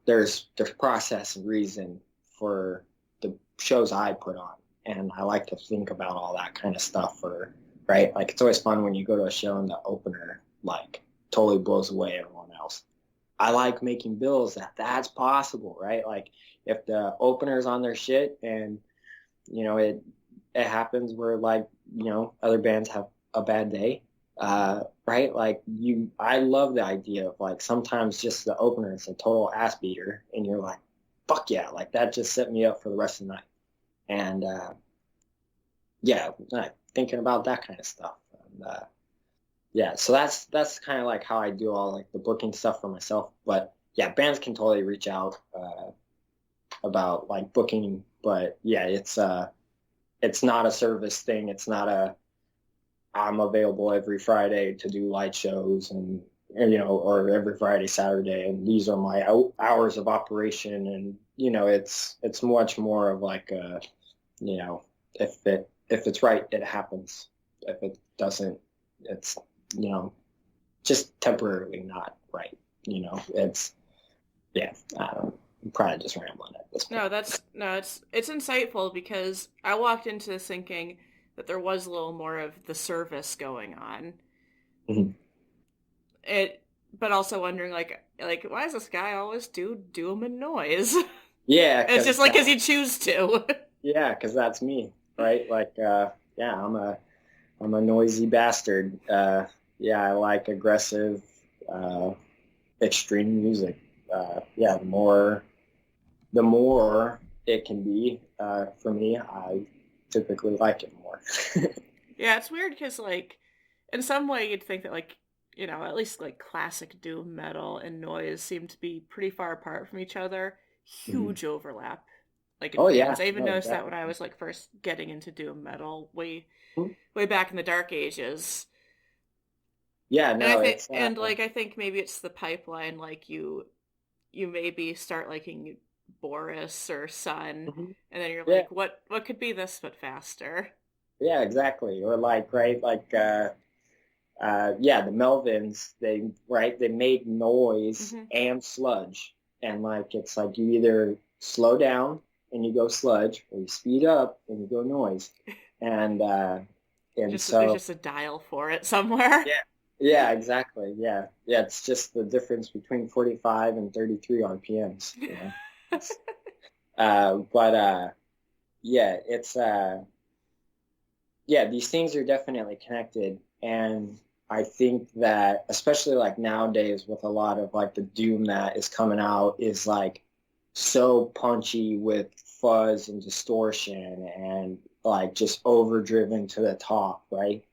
there's process and reason for the shows I put on, and I like to think about all that kind of stuff. Right, like it's always fun when you go to a show and the opener like totally blows away everyone else. I like making bills that's possible, right? Like if the opener's on their shit and it happens where like other bands have a bad day, right? Like I love the idea of like sometimes just the opener is a total ass beater and you're like, fuck yeah, like that just set me up for the rest of the night. And thinking about that kind of stuff. And so that's kind of like how I do all like the booking stuff for myself. But yeah, bands can totally reach out about like booking. But yeah, it's not a service thing. It's not I'm available every Friday to do light shows and or every Friday, Saturday, and these are my hours of operation. And it's much more of like if it's right, it happens. If it doesn't, it's just temporarily not right. It's I'm probably just rambling at this point.
It's insightful, because I walked into this thinking that there was a little more of the service going on.
Mm-hmm.
But also wondering like why does this guy always do him a noise?
Yeah,
it's just like because you choose to.
Yeah, because that's me, right? Like, I'm a noisy bastard. I like aggressive, extreme music. The more it can be, for me, I typically like it more.
Yeah, it's weird because like in some way you'd think that like at least like classic doom metal and noise seem to be pretty far apart from each other.
Mhm.
Huge overlap, like in
Oh yeah,
bands. I even
no,
noticed that when I
definitely.
was like first getting into doom metal
Mhm.
way back in the dark ages.
Yeah,
And I
no,
think
it's
and like I think maybe it's the pipeline, like you maybe start liking Boris or Sun,
mhm.
and then you're
Yeah,
like, what could be this but faster?
yeah, exactly. Or like, right, like yeah, the Melvins, they made noise
Hmm.
and sludge. And like it's like you either slow down and you go sludge, or you speed up and you go noise. And
Just there's
so
just a dial for it somewhere.
yeah. Yeah, exactly. Yeah. Yeah, it's just the difference between 45 and 33 RPMs, you know. It's but yeah, it's yeah, these things are definitely connected. And I think that especially like nowadays with a lot of like the doom that is coming out is like so punchy with fuzz and distortion and like just overdriven to the top, right?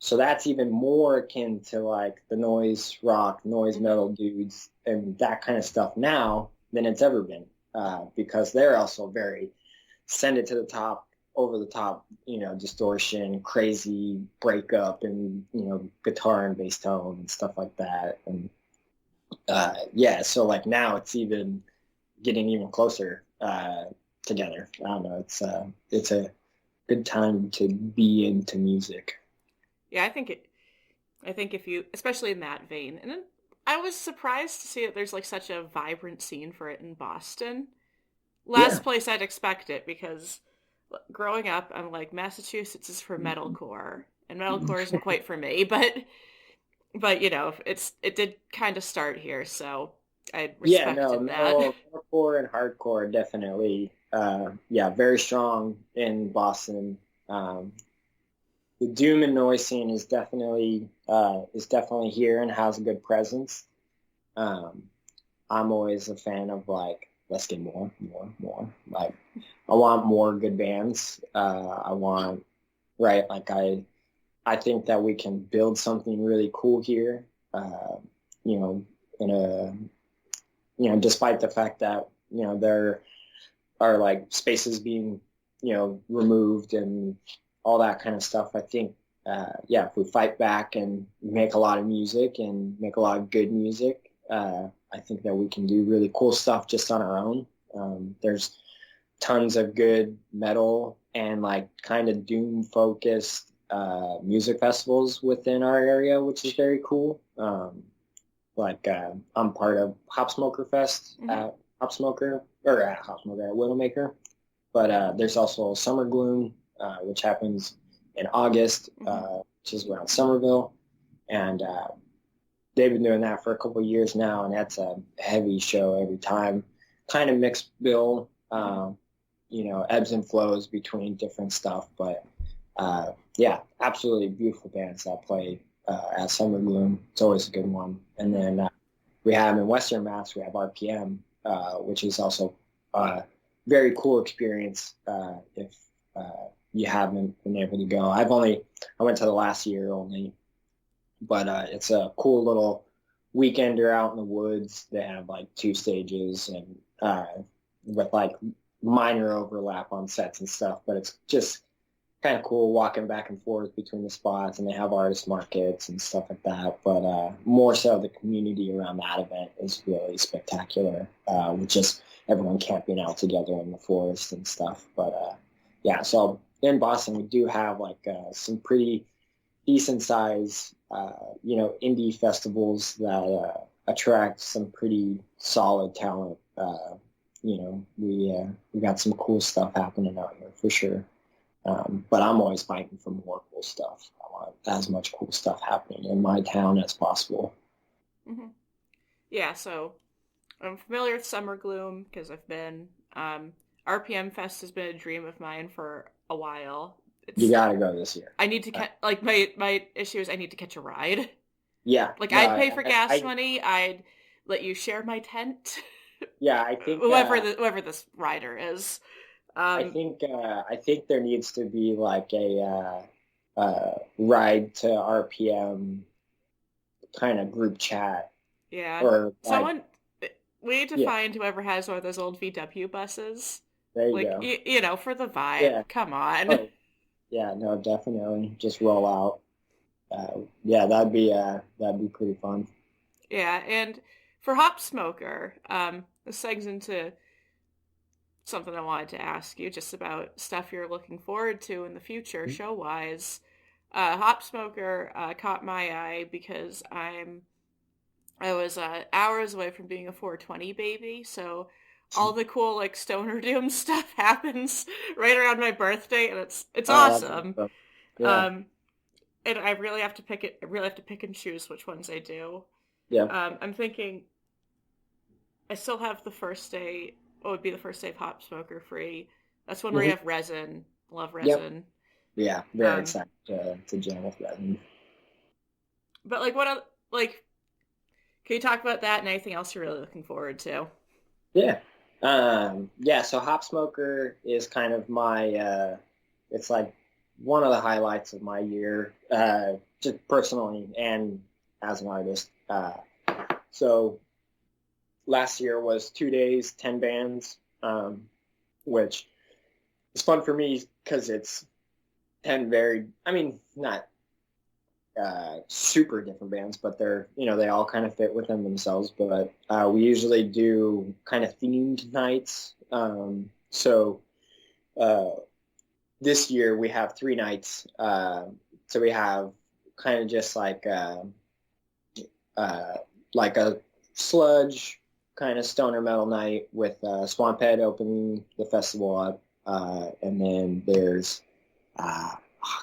So that's even more akin to like the noise rock, noise
Hmm.
metal dudes and that kind of stuff now than it's ever been, because they're also very send it to the top, over the top, distortion, crazy breakup, and guitar and bass tone and stuff like that. And yeah, so like now it's even getting even closer together. I don't know. It's a good time to be into music.
Yeah, I think if you, especially in that vein, and then I was surprised to see that there's like such a vibrant scene for it in Boston.
Yeah.
Last place I'd expect it, because growing up, I'm like, Massachusetts is for metalcore, and metalcore isn't quite for me, but it did kind of start here, so I
Yeah, no,
respected that.
metalcore and hardcore definitely, yeah, very strong in Boston. The doom and noise scene is definitely here and has a good presence. Um, I'm always a fan of like let's get more, more, more. Like I want more good bands. I want right like I think that we can build something really cool here. You know, in a despite the fact that there are like spaces being removed and all that kind of stuff. I think yeah, if we fight back and make a lot of music and make a lot of good music, I think that we can do really cool stuff just on our own. There's tons of good metal and like kind of doom focused music festivals within our area, which is very cool. Like I'm part of Hop Smoker Fest
Hmm.
at Hop Smoker or at Hop Smoker at Widowmaker. But there's also Summer Gloom, which happens in August,
Hmm.
which is around Somerville, and they've been doing that for a couple of years now, and that's a heavy show every time. Kind of mixed bill,
Hmm.
ebbs and flows between different stuff, but yeah, absolutely beautiful bands that play at Summer Gloom. It's always a good one. And
Hmm.
then we have in Western Mass, we have RPM, which is also a very cool experience if you haven't been able to go. I went to the last year only, but it's a cool little weekender out in the woods. They have like two stages and with like minor overlap on sets and stuff, but it's just kind of cool walking back and forth between the spots, and they have artist markets and stuff like that. But more so, the community around that event is really spectacular, with just everyone camping out together in the forest and stuff. But yeah, so in Boston, we do have like some pretty decent size, indie festivals that attract some pretty solid talent. We got some cool stuff happening out here for sure. But I'm always fighting for more cool stuff. I want as much cool stuff happening in my town as possible.
Hmm. Yeah, so I'm familiar with Summer Gloom because I've been. RPM Fest has been a dream of mine for a while.
You
It's
got to go this year.
I need to catch, like, my issue is I need to catch a ride.
Yeah,
Like,
no,
I'd pay for gas
I
money. I'd let you share my tent,
yeah,
whoever this rider is. Um,
I think there needs to be like a ride to RPM kind of group chat
Yeah.
or like,
Someone, we need to
yeah,
find whoever has one of those old VW buses.
there you
Like,
go.
for the vibe.
Yeah.
Come on.
Oh, yeah, no, definitely. Just roll out. Yeah, that'd be pretty fun.
Yeah, and for Hop Smoker, this segs into something I wanted to ask you just about stuff you're looking forward to in the future, show wise. Hop Smoker caught my eye because I was hours away from being a 420 baby, so all the cool like stoner doom stuff happens right around my birthday, and it's
Oh, that's
awesome.
awesome. Yeah,
Um, and I really have to pick it. I really have to pick and choose which ones I do.
yeah.
I'm thinking I still have the first day. What would be the first day of Hop Smoker free? That's one where you
Hmm.
have resin. Love
Yep.
resin.
Yeah, very
Um,
excited to jam with that.
but like what? Like, can you talk about that and anything else you're really looking forward to?
Yeah. Yeah, so Hop Smoker is kind of my it's like one of the highlights of my year, just personally and as an artist. So last year was 2 days, 10 bands, which is fun for me because it's 10 very, I mean, not super different bands, but they all kind of fit within themselves. But we usually do kind of themed nights. So uh, this year we have 3 nights. So we have kind of just uh, like a sludge kind of stoner metal night with Swamphead opening the festival up, and then there's oh,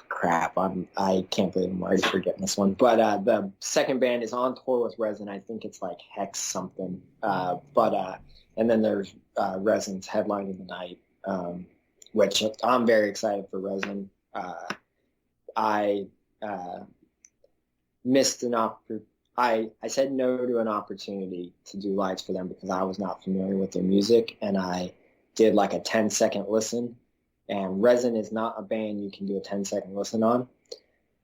crap, I can't believe I'm already forgetting this one. But the second band is on tour with Resin. I think it's like Hex something. And then there's Resin's headlining the night, which I'm very excited for Resin. I missed an opportunity. I said no to an opportunity to do lights for them because I was not familiar with their music, and I did like a 10-second listen. And Resin is not a band you can do a 10-second listen on.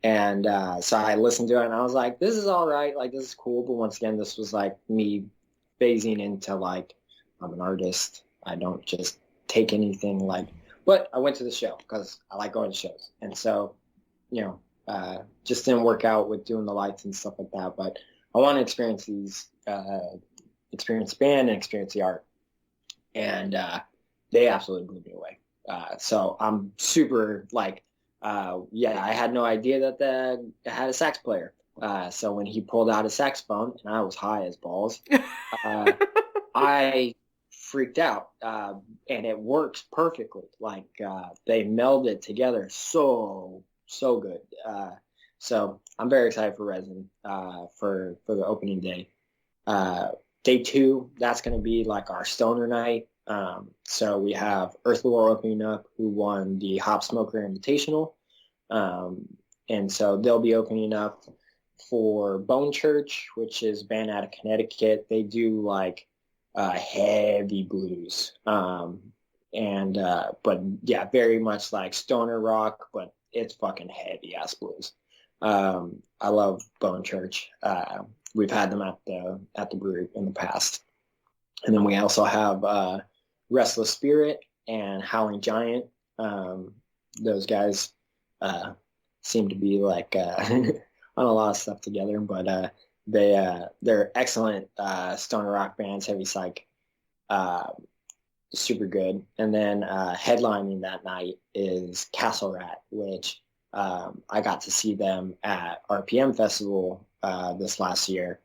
And so I listened to it and I was like, this is all right. Like, this is cool. But once again, this was like me phasing into like, I'm an artist. I don't just take anything like, but I went to the show because I like going to shows. And so, just didn't work out with doing the lights and stuff like that. But I want to experience experience the band and experience the art. And they absolutely blew me away. So I'm super like, yeah, I had no idea that they had a sax player. So when he pulled out a saxophone and I was high as balls, uh, I freaked out. And it works perfectly. Like they meld it together so good. So I'm very excited for Resin for the opening day. Uh, Day two, that's going to be like our stoner night. So we have Earth Lore opening up, who won the Hop Smoker Invitational. Um, and so they'll be opening up for Bone Church, which is a band out of Connecticut. They do like heavy blues. But yeah, very much like stoner rock, but it's fucking heavy ass blues. I love Bone Church. We've had them at the brewery in the past. And then we also have Restless Spirit and Howling Giant. Those guys seem to be like on a lot of stuff together, but they're excellent stoner rock bands, heavy psych, uh, super good. And then headlining that night is Castle Rat, which I got to see them at RPM Festival this last year,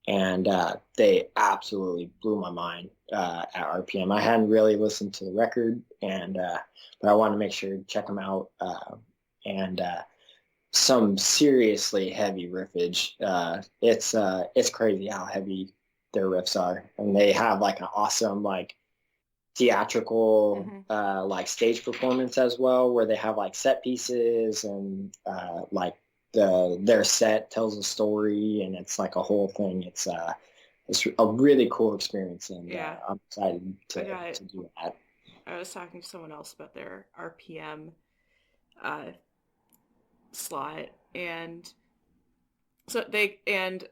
and they absolutely blew my mind at RPM. I hadn't really listened to the record, and but I wanted to make sure to check them out. And Some seriously heavy riffage. It's crazy how heavy their riffs are, and they have like an awesome like theatrical like stage performance as well, where they have like set pieces and like their set tells a story, and it's like a whole thing. It's a really cool experience, and
Yeah,
I'm excited
I got it.
to do that.
I was talking to someone else about their RPM uh, slot, and so they and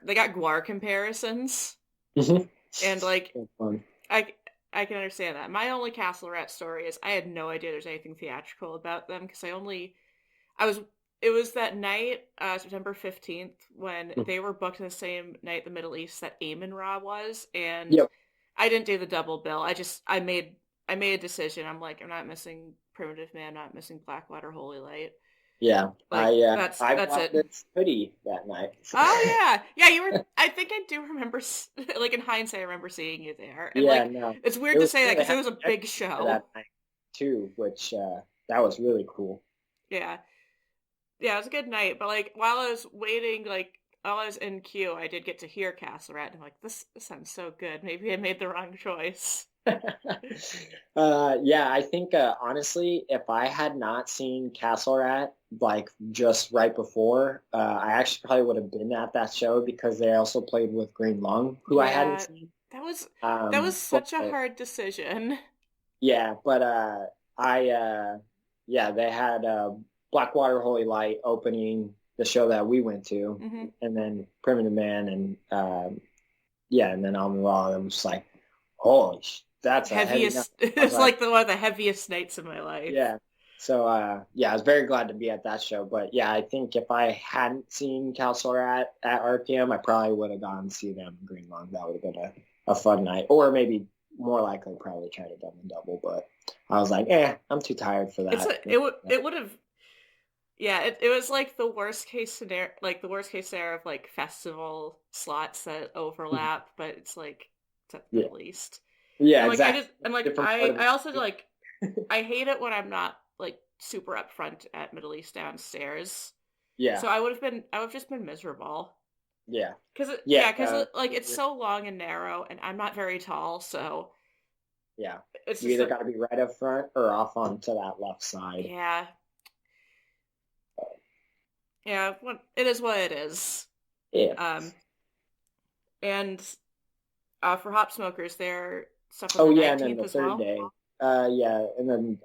they got Guar comparisons,
Mhm.
and like
So fun.
I I can understand that. My only Castle Rat story is I had no idea there's anything theatrical about them because I was it was that night, September 15th, when
Mhm.
they were booked in the same night in the Middle East that Amun Ra was, and
Yep.
I didn't do the double bill. I made a decision. I'm like, I'm not missing Primitive Man, I'm not missing Blackwater Holy Light.
Yeah.
Like
I
that's
bought
it.
this hoodie that night.
Oh yeah, yeah. You were. I think I do remember. Like in hindsight, I remember seeing you there, and
Yeah,
like
no.
it's
It
weird to
was
say that
cool. They
because it
had
was a
a
big
for
show.
that night too, which that was really cool.
Yeah, yeah. It was a good night, but like while I was waiting, like while I was in queue, I did get to hear Castle Rat, and I'm like, this sounds so good. Maybe I made the wrong choice.
Yeah, I think honestly, if I had not seen Castle Rat like just right before, I actually probably would have been at that show because they also played with Green Lung, who I hadn't
Yeah,
seen.
that was that was
Um, but
such a hard decision.
yeah, but I yeah, they had Blackwater Holy Light opening the show that we went to,
Hmm.
and then Primitive Man, and yeah, and then Almin Raw. It was like, holy, that's a heavy night.
Heaviest.
I was
It's
like,
like the one of the heaviest nights of my life.
yeah. So yeah, I was very glad to be at that show. But yeah, I think if I hadn't seen Castle at RPM, I probably would have gone to see them in Green Lung. That would have been a fun night. Or maybe more likely probably try to double. But I was like, I'm too tired for
It's
that.
a, it would have Yeah, it was like the worst case scenario, like the worst case scenario of like festival slots that overlap, but it's like it's at the
Yeah.
Middle East.
Yeah,
And like
exactly. Different part of
I
it.
also like I hate it when I'm not like super upfront at Middle East downstairs.
Yeah.
So I would have just been miserable.
Yeah. Yeah.
Yeah, cuz like it's so long and narrow and I'm not very tall, so
Yeah.
it's
You
just
either got to be right up front or off onto that left side.
yeah. Yeah, it is what it is.
Yeah.
Um and for hop smokers, their stuff on
Oh
the
yeah, and then
19th
the
as
third
well.
day, yeah, and then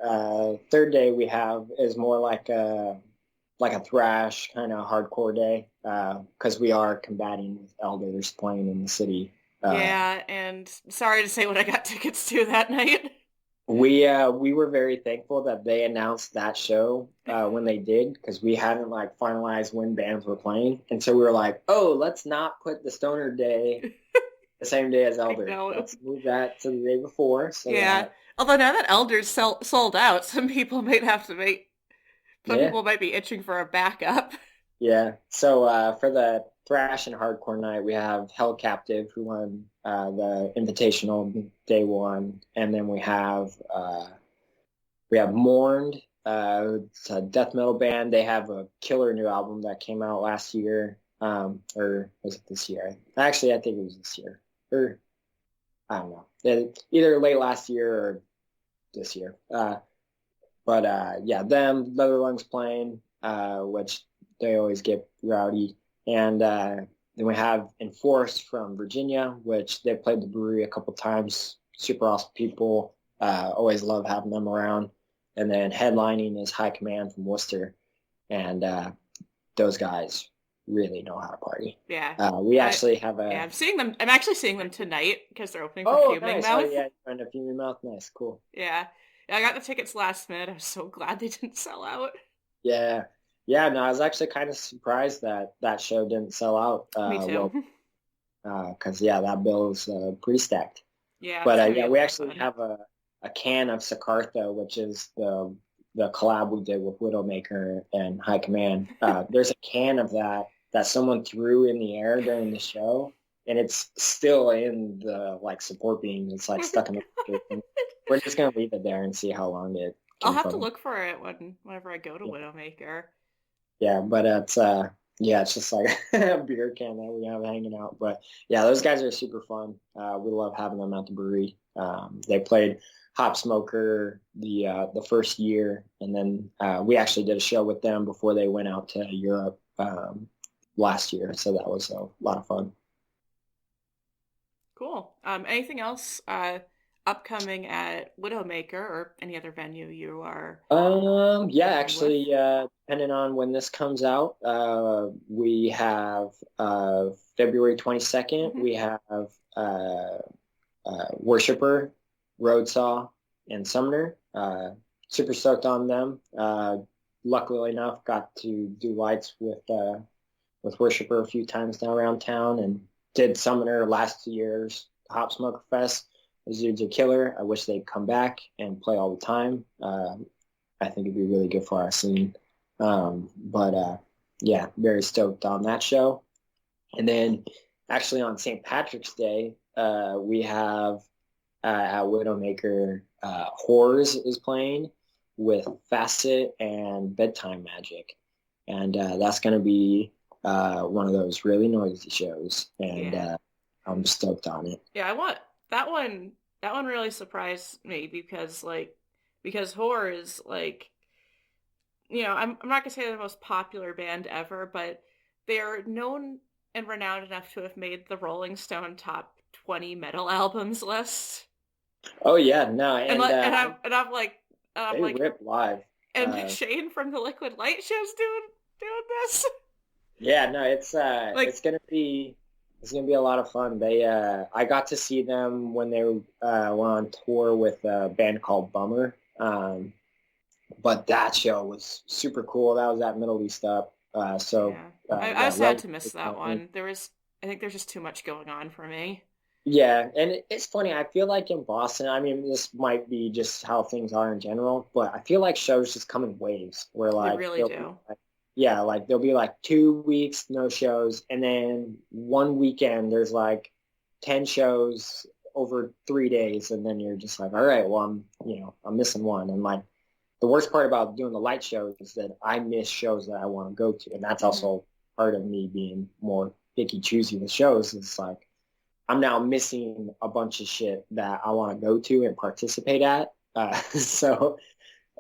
third day we have is more like a thrash kind of hardcore day, because we are combating with elders playing in the city. Uh,
Yeah, and sorry to say what I got tickets to that night.
we were very thankful that they announced that show when they did because we hadn't like finalized when bands were playing, and so we were like, oh, let's not put the Stoner Day the same day as
I
Elders.
know.
Let's move that to the day before so
Yeah.
that
Although now that Elders sold out, some
yeah.
people might be itching for a backup.
Yeah. So for the thrash and hardcore night, we have Hell Captive who won the Invitational day one, and then we have Mourned. It's a death metal band. They have a killer new album that came out last year, or was it this year? Actually, I think it was this year, or I don't know. Either late last year or this year. But yeah, them Leather Lungs playing, which they always get rowdy, and then we have Enforced from Virginia, which they played the brewery a couple times. Super awesome people. Always love having them around. And then headlining is High Command from Worcester, and those guys really know how to party.
Yeah.
We
I
actually have
yeah,
a
I'm seeing them. I'm actually seeing them tonight because they're opening for
oh
Fuming
nice oh
Mouth.
yeah, you found a female mouth, nice, cool.
Yeah. Yeah, I got the tickets last minute. I was so glad they didn't sell out.
Yeah. Yeah, no, I was actually kind of surprised that that show didn't sell out
Me too.
well, because yeah, that bill is pretty stacked.
Yeah,
But
it's gonna be
yeah,
a
we
lot of
actually
fun.
have a can of Sakartha, which is the collab we did with Widowmaker and High Command. There's a can of that someone threw in the air during the show, and it's still in the like support beam. It's like stuck in the. We're just gonna leave it there and see how long it
I'll
can
have to
fucking.
look for it whenever I go to Widowmaker.
Yeah, but it's yeah, it's just like a beer can that we have hanging out. But yeah, those guys are super fun. We love having them at the brewery. They played Hop Smoker the first year, and then we actually did a show with them before they went out to Europe last year. So that was a lot of fun.
Cool. Anything else upcoming at Widowmaker or any other venue you are
Yeah,
working with?
actually, depending on when this comes out, we have February 22nd,
Hmm.
we have Worshipper, Roadsaw, and Summoner. Super stoked on them. Luckily enough, got to do lights with Worshipper a few times now around town, and did Summoner last 2 years, Hop Smoker Fest. Those dudes are killer. I wish they'd come back and play all the time. I think it'd be really good for our scene. But yeah, very stoked on that show. And then actually on St. Patrick's Day, we have at Widowmaker, Horrors is playing with Facet and Bedtime Magic. And that's going to be one of those really noisy shows. And
Yeah.
I'm stoked on it.
Yeah, I want that one. That one really surprised me because horror is like, I'm not gonna say they're the most popular band ever, but they are known and renowned enough to have made the Rolling Stone top 20 metal albums list.
Oh, yeah, no.
And
And
like and I'm like I'm
they
like
rip live.
and
Uh,
Shane from the Liquid Light show's doing this.
Yeah, no,
Like,
it's gonna be a lot of fun. They I got to see them when they were on tour with a band called Bummer. But that show was super cool. That was at Middle East Up.
yeah. I
Yeah,
was sad
love
to miss that
it.
one. I think there's just too much going on for me.
Yeah, and it's funny. I feel like in Boston, I mean, this might be just how things are in general, but I feel like shows just come in waves where
They
like
really
they'll be
do.
like, yeah, like there'll be like 2 weeks no shows, and then one weekend there's like 10 shows over 3 days, and then you're just like, all right, well, I'm missing one, and like the worst part about doing the light shows is that I miss shows that I want to go to, and that's
Hmm.
also part of me being more picky choosy with shows. It's like I'm now missing a bunch of shit that I want to go to and participate at. So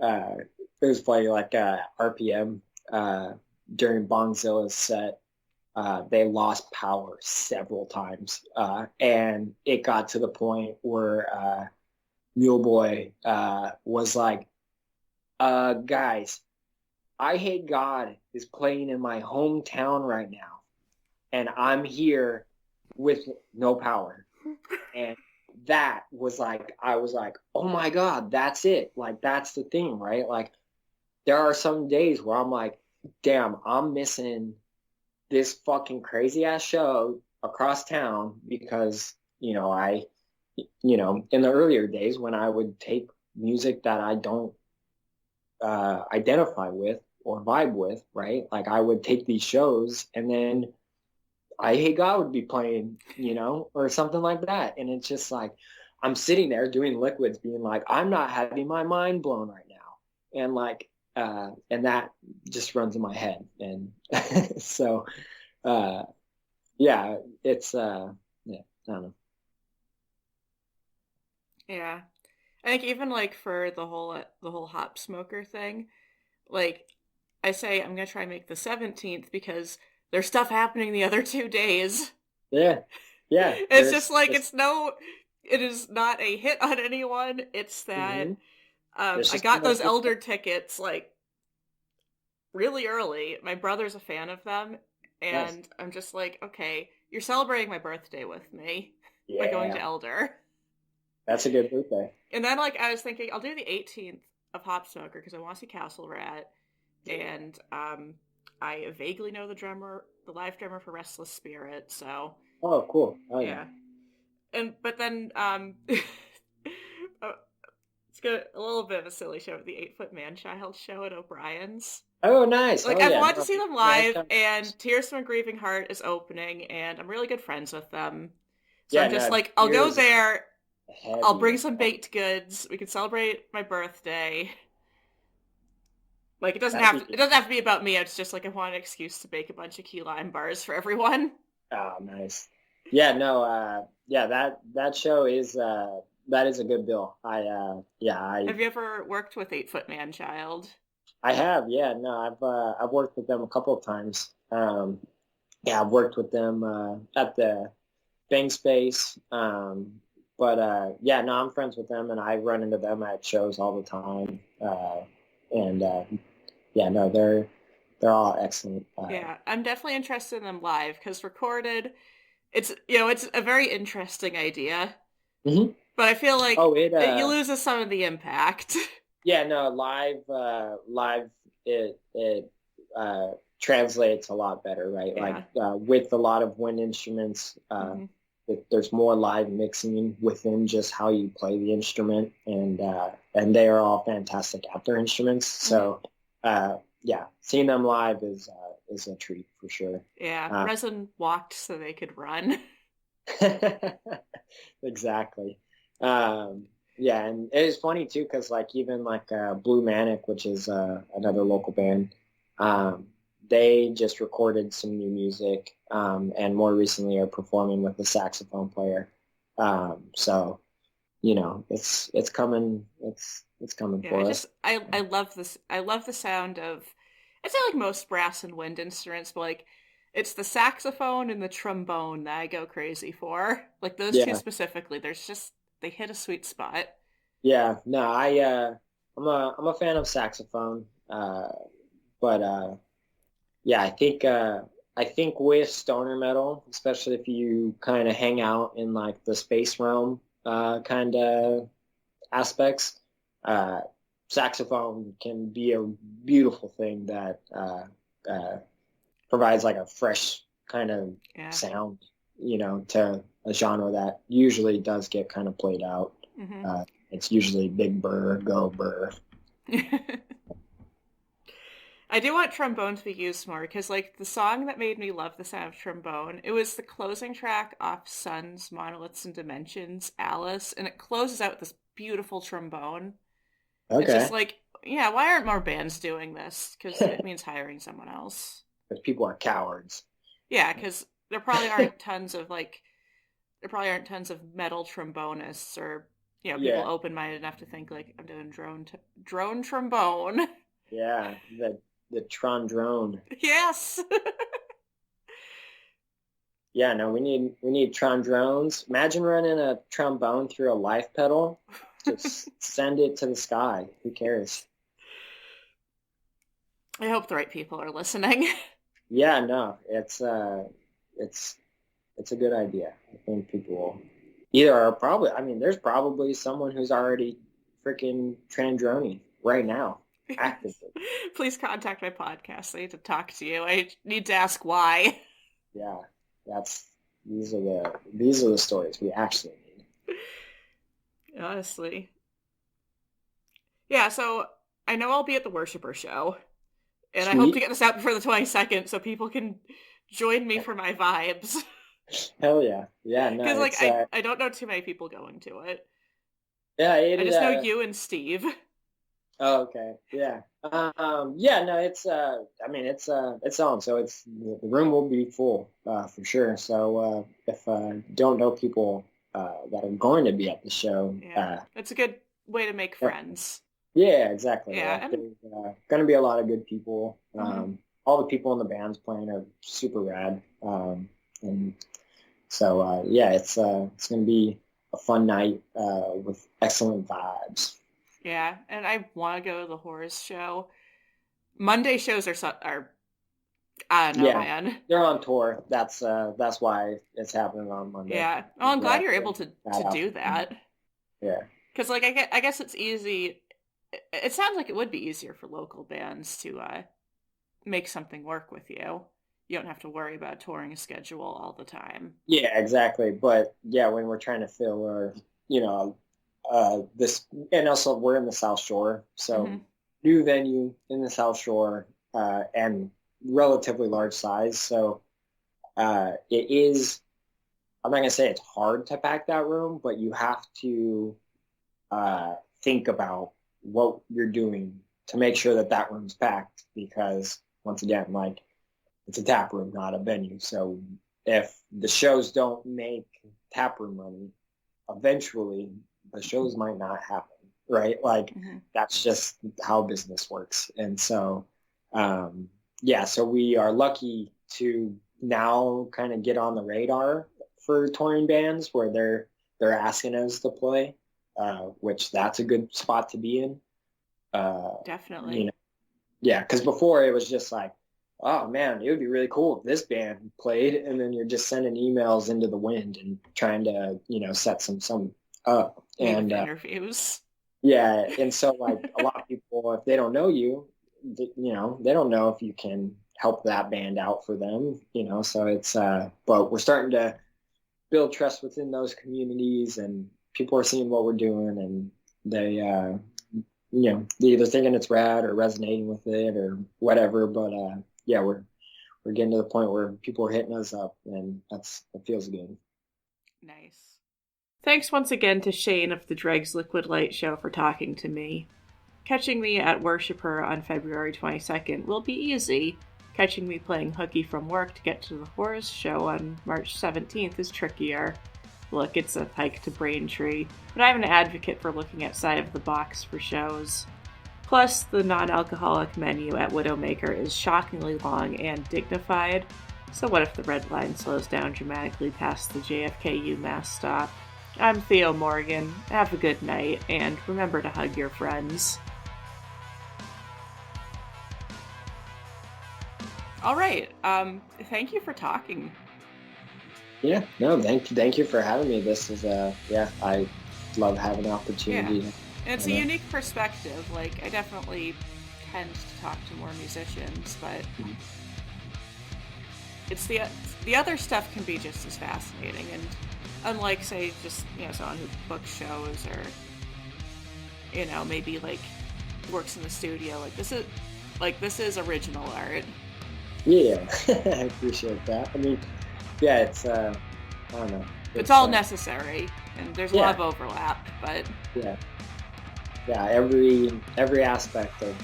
it was playing like RPM during Bongzilla's set. They lost power several times, and it got to the point where Mule Boy was like, "Guys, I Hate God is playing in my hometown right now, and I'm here with no power." And that was like, I was like, oh my God, that's it. Like, that's the thing, right? Like, there are some days where I'm like, damn, I'm missing this fucking crazy ass show across town because, in the earlier days when I would take music that I don't identify with or vibe with, right? Like, I would take these shows and then I Hate God would be playing, or something like that. And it's just like, I'm sitting there doing liquids, being like, I'm not having my mind blown right now. And like, and that just runs in my head. And so, uh, yeah, yeah, I don't know.
Yeah. I think even like for the whole hop smoker thing, like I say I'm gonna try and make the 17th because there's stuff happening the other 2 days.
Yeah, yeah,
It's just like it is not a hit on anyone. It's that
mhm. There's
I
just too
got
much.
those Elder tickets like really early. My brother's a fan of them,
Nice.
and I'm just like, okay, you're celebrating my birthday with me by going to
Yeah,
Elder.
that's a good birthday.
And then like I was thinking, I'll do the 18th of Hop Smoker because I want to see Castle Rat, and I vaguely know the live drummer for Restless Spirit, so
Oh, cool. Oh, yeah.
yeah. And but then uh, it's got a little bit of a silly show, the 8 Foot Man Child show at O'Brien's.
Oh, nice.
Like
Oh,
I've
yeah.
wanted to
No,
see them
man,
live, and Tears from a Grieving Heart is opening, and I'm really good friends with them. So
yeah,
I'm just
no,
like, I'll go
Tears
there. I'll
heavy
bring
as
some
fuck.
baked goods. We can celebrate my birthday. Like
That'd be
it doesn't have to be about me. It's just like I want an excuse to bake a bunch of key lime bars for everyone.
oh, nice. Yeah, no, yeah, that show is that is a good bill. Yeah,
Have you ever worked with 8 Foot Man Child?
I have, yeah, no, I've worked with them a couple of times. Yeah, I've worked with them at the Bang Space. yeah, no, I'm friends with them, and I run into them at shows all the time. And yeah, no, they're all excellent.
Yeah, I'm definitely interested in them live because recorded, it's a very interesting idea,
Mhm.
but I feel like
Oh, it
you lose some of the impact.
yeah, no, live it translates a lot better, right? Like
Yeah.
with a lot of wind instruments,
Hmm.
there's more live mixing within just how you play the instrument, and they are all fantastic at their instruments.
Hmm.
So yeah, seeing them live is a treat for sure.
Yeah,
Uh,
Resin walked so they could run.
exactly. Yeah, and it is funny too because like even like Blue Manic, which is another local band, um, they just recorded some new music, and more recently are performing with a saxophone player. So it's coming. It's coming
Yeah,
for us.
I love this. I love the sound of. I'd say like most brass and wind instruments, but like it's the saxophone and the trombone that I go crazy for. Like those two
Yeah,
specifically. They hit a sweet spot.
yeah. No, I'm a fan of saxophone, but yeah, I think with stoner metal, especially if you kind of hang out in like the space realm kind of aspects, uh, saxophone can be a beautiful thing that uh, provides like a fresh kind of
Yeah.
sound, to a genre that usually does get kind of played out.
Hmm.
It's usually big burr, go burr.
I do want trombone to be used more because, like, the song that made me love the sound of trombone, it was the closing track off Sun's Monoliths and Dimensions, Alice, and it closes out with this beautiful trombone. It's just
Okay.
like, yeah, why aren't more bands doing this? Because it means hiring someone else.
Because people are cowards.
Yeah, because there probably aren't tons of metal trombonists or people
Yeah,
open minded enough to think like I'm doing drone trombone.
yeah. The Tron drone.
Yes.
Yeah, no, we need Tron drones. Imagine running a trombone through a life pedal. Just send it to the sky. Who cares?
I hope the right people are listening.
Yeah, no, it's it's a good idea. I think people will either are probably. I mean, there's probably someone who's already freaking Trandroni right now, actively.
Please contact my podcast. I need to talk to you. I need to ask why.
Yeah, that's these are the stories we actually need.
Honestly. Yeah, so I know I'll be at the Worshipper show, and I hope to
Sweet.
get this out before the 22nd so people can join me for my vibes.
Hell yeah. Yeah, no,
Because, like,
it's
I don't know too many people going to it.
yeah,
I
it
just know you and Steve.
oh, okay. Yeah. Yeah, no, I mean it's on, so it's the room will be full, for sure. So if don't know people that are going to be at the show,
Yeah, it's a good way to make
yeah,
friends.
yeah, exactly.
Yeah,
Like
and
there's gonna be a lot of good people.
mhm.
All the people in the bands playing are super rad. And so yeah, it's gonna be a fun night with excellent vibes.
Yeah, and I want to go to the horrors show. Monday shows are I don't know,
Yeah,
man.
they're on tour. That's why it's happening on Monday.
Yeah. Oh, I'm glad
Yeah,
you're able to
that out.
do that.
Yeah,
Because like I guess it's easy. It sounds like it would be easier for local bands to make something work with you. You don't have to worry about touring a schedule all the time.
yeah, exactly. But yeah, when we're trying to fill our, you know, this, and also we're in the South Shore, so
Hmm.
new venue in the South Shore, and relatively large size. So it is. I'm not gonna say it's hard to pack that room, but you have to think about what you're doing to make sure that that room's packed because once again, like it's a tap room, not a venue. So if the shows don't make tap room money, eventually the shows might not happen, right? Like
Hmm.
that's just how business works. And so, yeah, so we are lucky to now kind of get on the radar for touring bands where they're they're asking us to play, which that's a good spot to be in.
Definitely.
You know, yeah, because before it was just like, oh man, it would be really cool if this band played, and then you're just sending emails into the wind and trying to, set some up. And
interviews.
yeah, and so like a lot of people, if they don't know you, they don't know if you can help that band out for them, so it's but we're starting to build trust within those communities, and people are seeing what we're doing, and they they're either thinking it's rad or resonating with it or whatever. But yeah, we're getting to the point where people are hitting us up, and it feels good.
Nice. Thanks once again to Shane of the Dregs Liquid Light Show for talking to me. Catching me at Worshipper on February 22nd will be easy. Catching me playing hooky from work to get to the Horrors show on March 17th is trickier. Look, it's a hike to Braintree, but I'm an advocate for looking outside of the box for shows. Plus, the non-alcoholic menu at Widowmaker is shockingly long and dignified, so what if the red line slows down dramatically past the JFK UMass stop? I'm Theo Morgan. Have a good night, and remember to hug your friends. All right. Thank you for talking.
Yeah, no, thank you for having me. This is I love having the opportunity.
Yeah. It's a unique perspective. Like, I definitely tend to talk to more musicians, but it's the other stuff can be just as fascinating. And unlike, say, just someone who books shows or maybe like works in the studio, this is original art.
Yeah, I appreciate that. I mean, yeah, it's I don't know.
It's all necessary, and there's a lot of overlap, but
yeah, every aspect of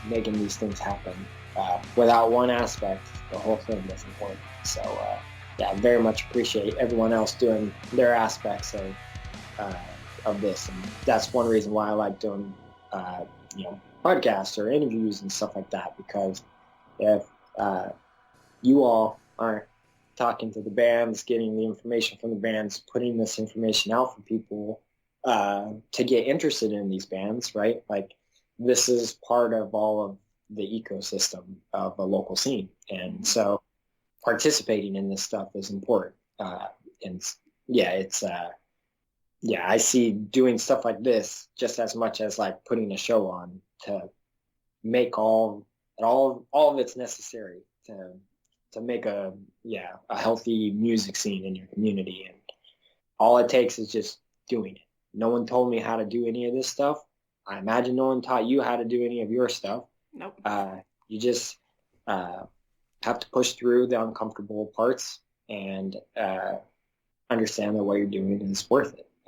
making these things happen. Without one aspect, the whole thing doesn't work. So I very much appreciate everyone else doing their aspects of this, and that's one reason why I like doing podcasts or interviews and stuff like that, because if you all aren't talking to the bands, getting the information from the bands, putting this information out for people to get interested in these bands, right? Like, this is part of all of the ecosystem of a local scene. And so participating in this stuff is important. And I see doing stuff like this just as much as like putting a show on to make all of it's necessary to make a healthy music scene in your community. And all it takes is just doing it. No one told me how to do any of this stuff. I imagine no one taught you how to do any of your stuff.
Nope.
You just have to push through the uncomfortable parts and understand that what you're doing is worth it.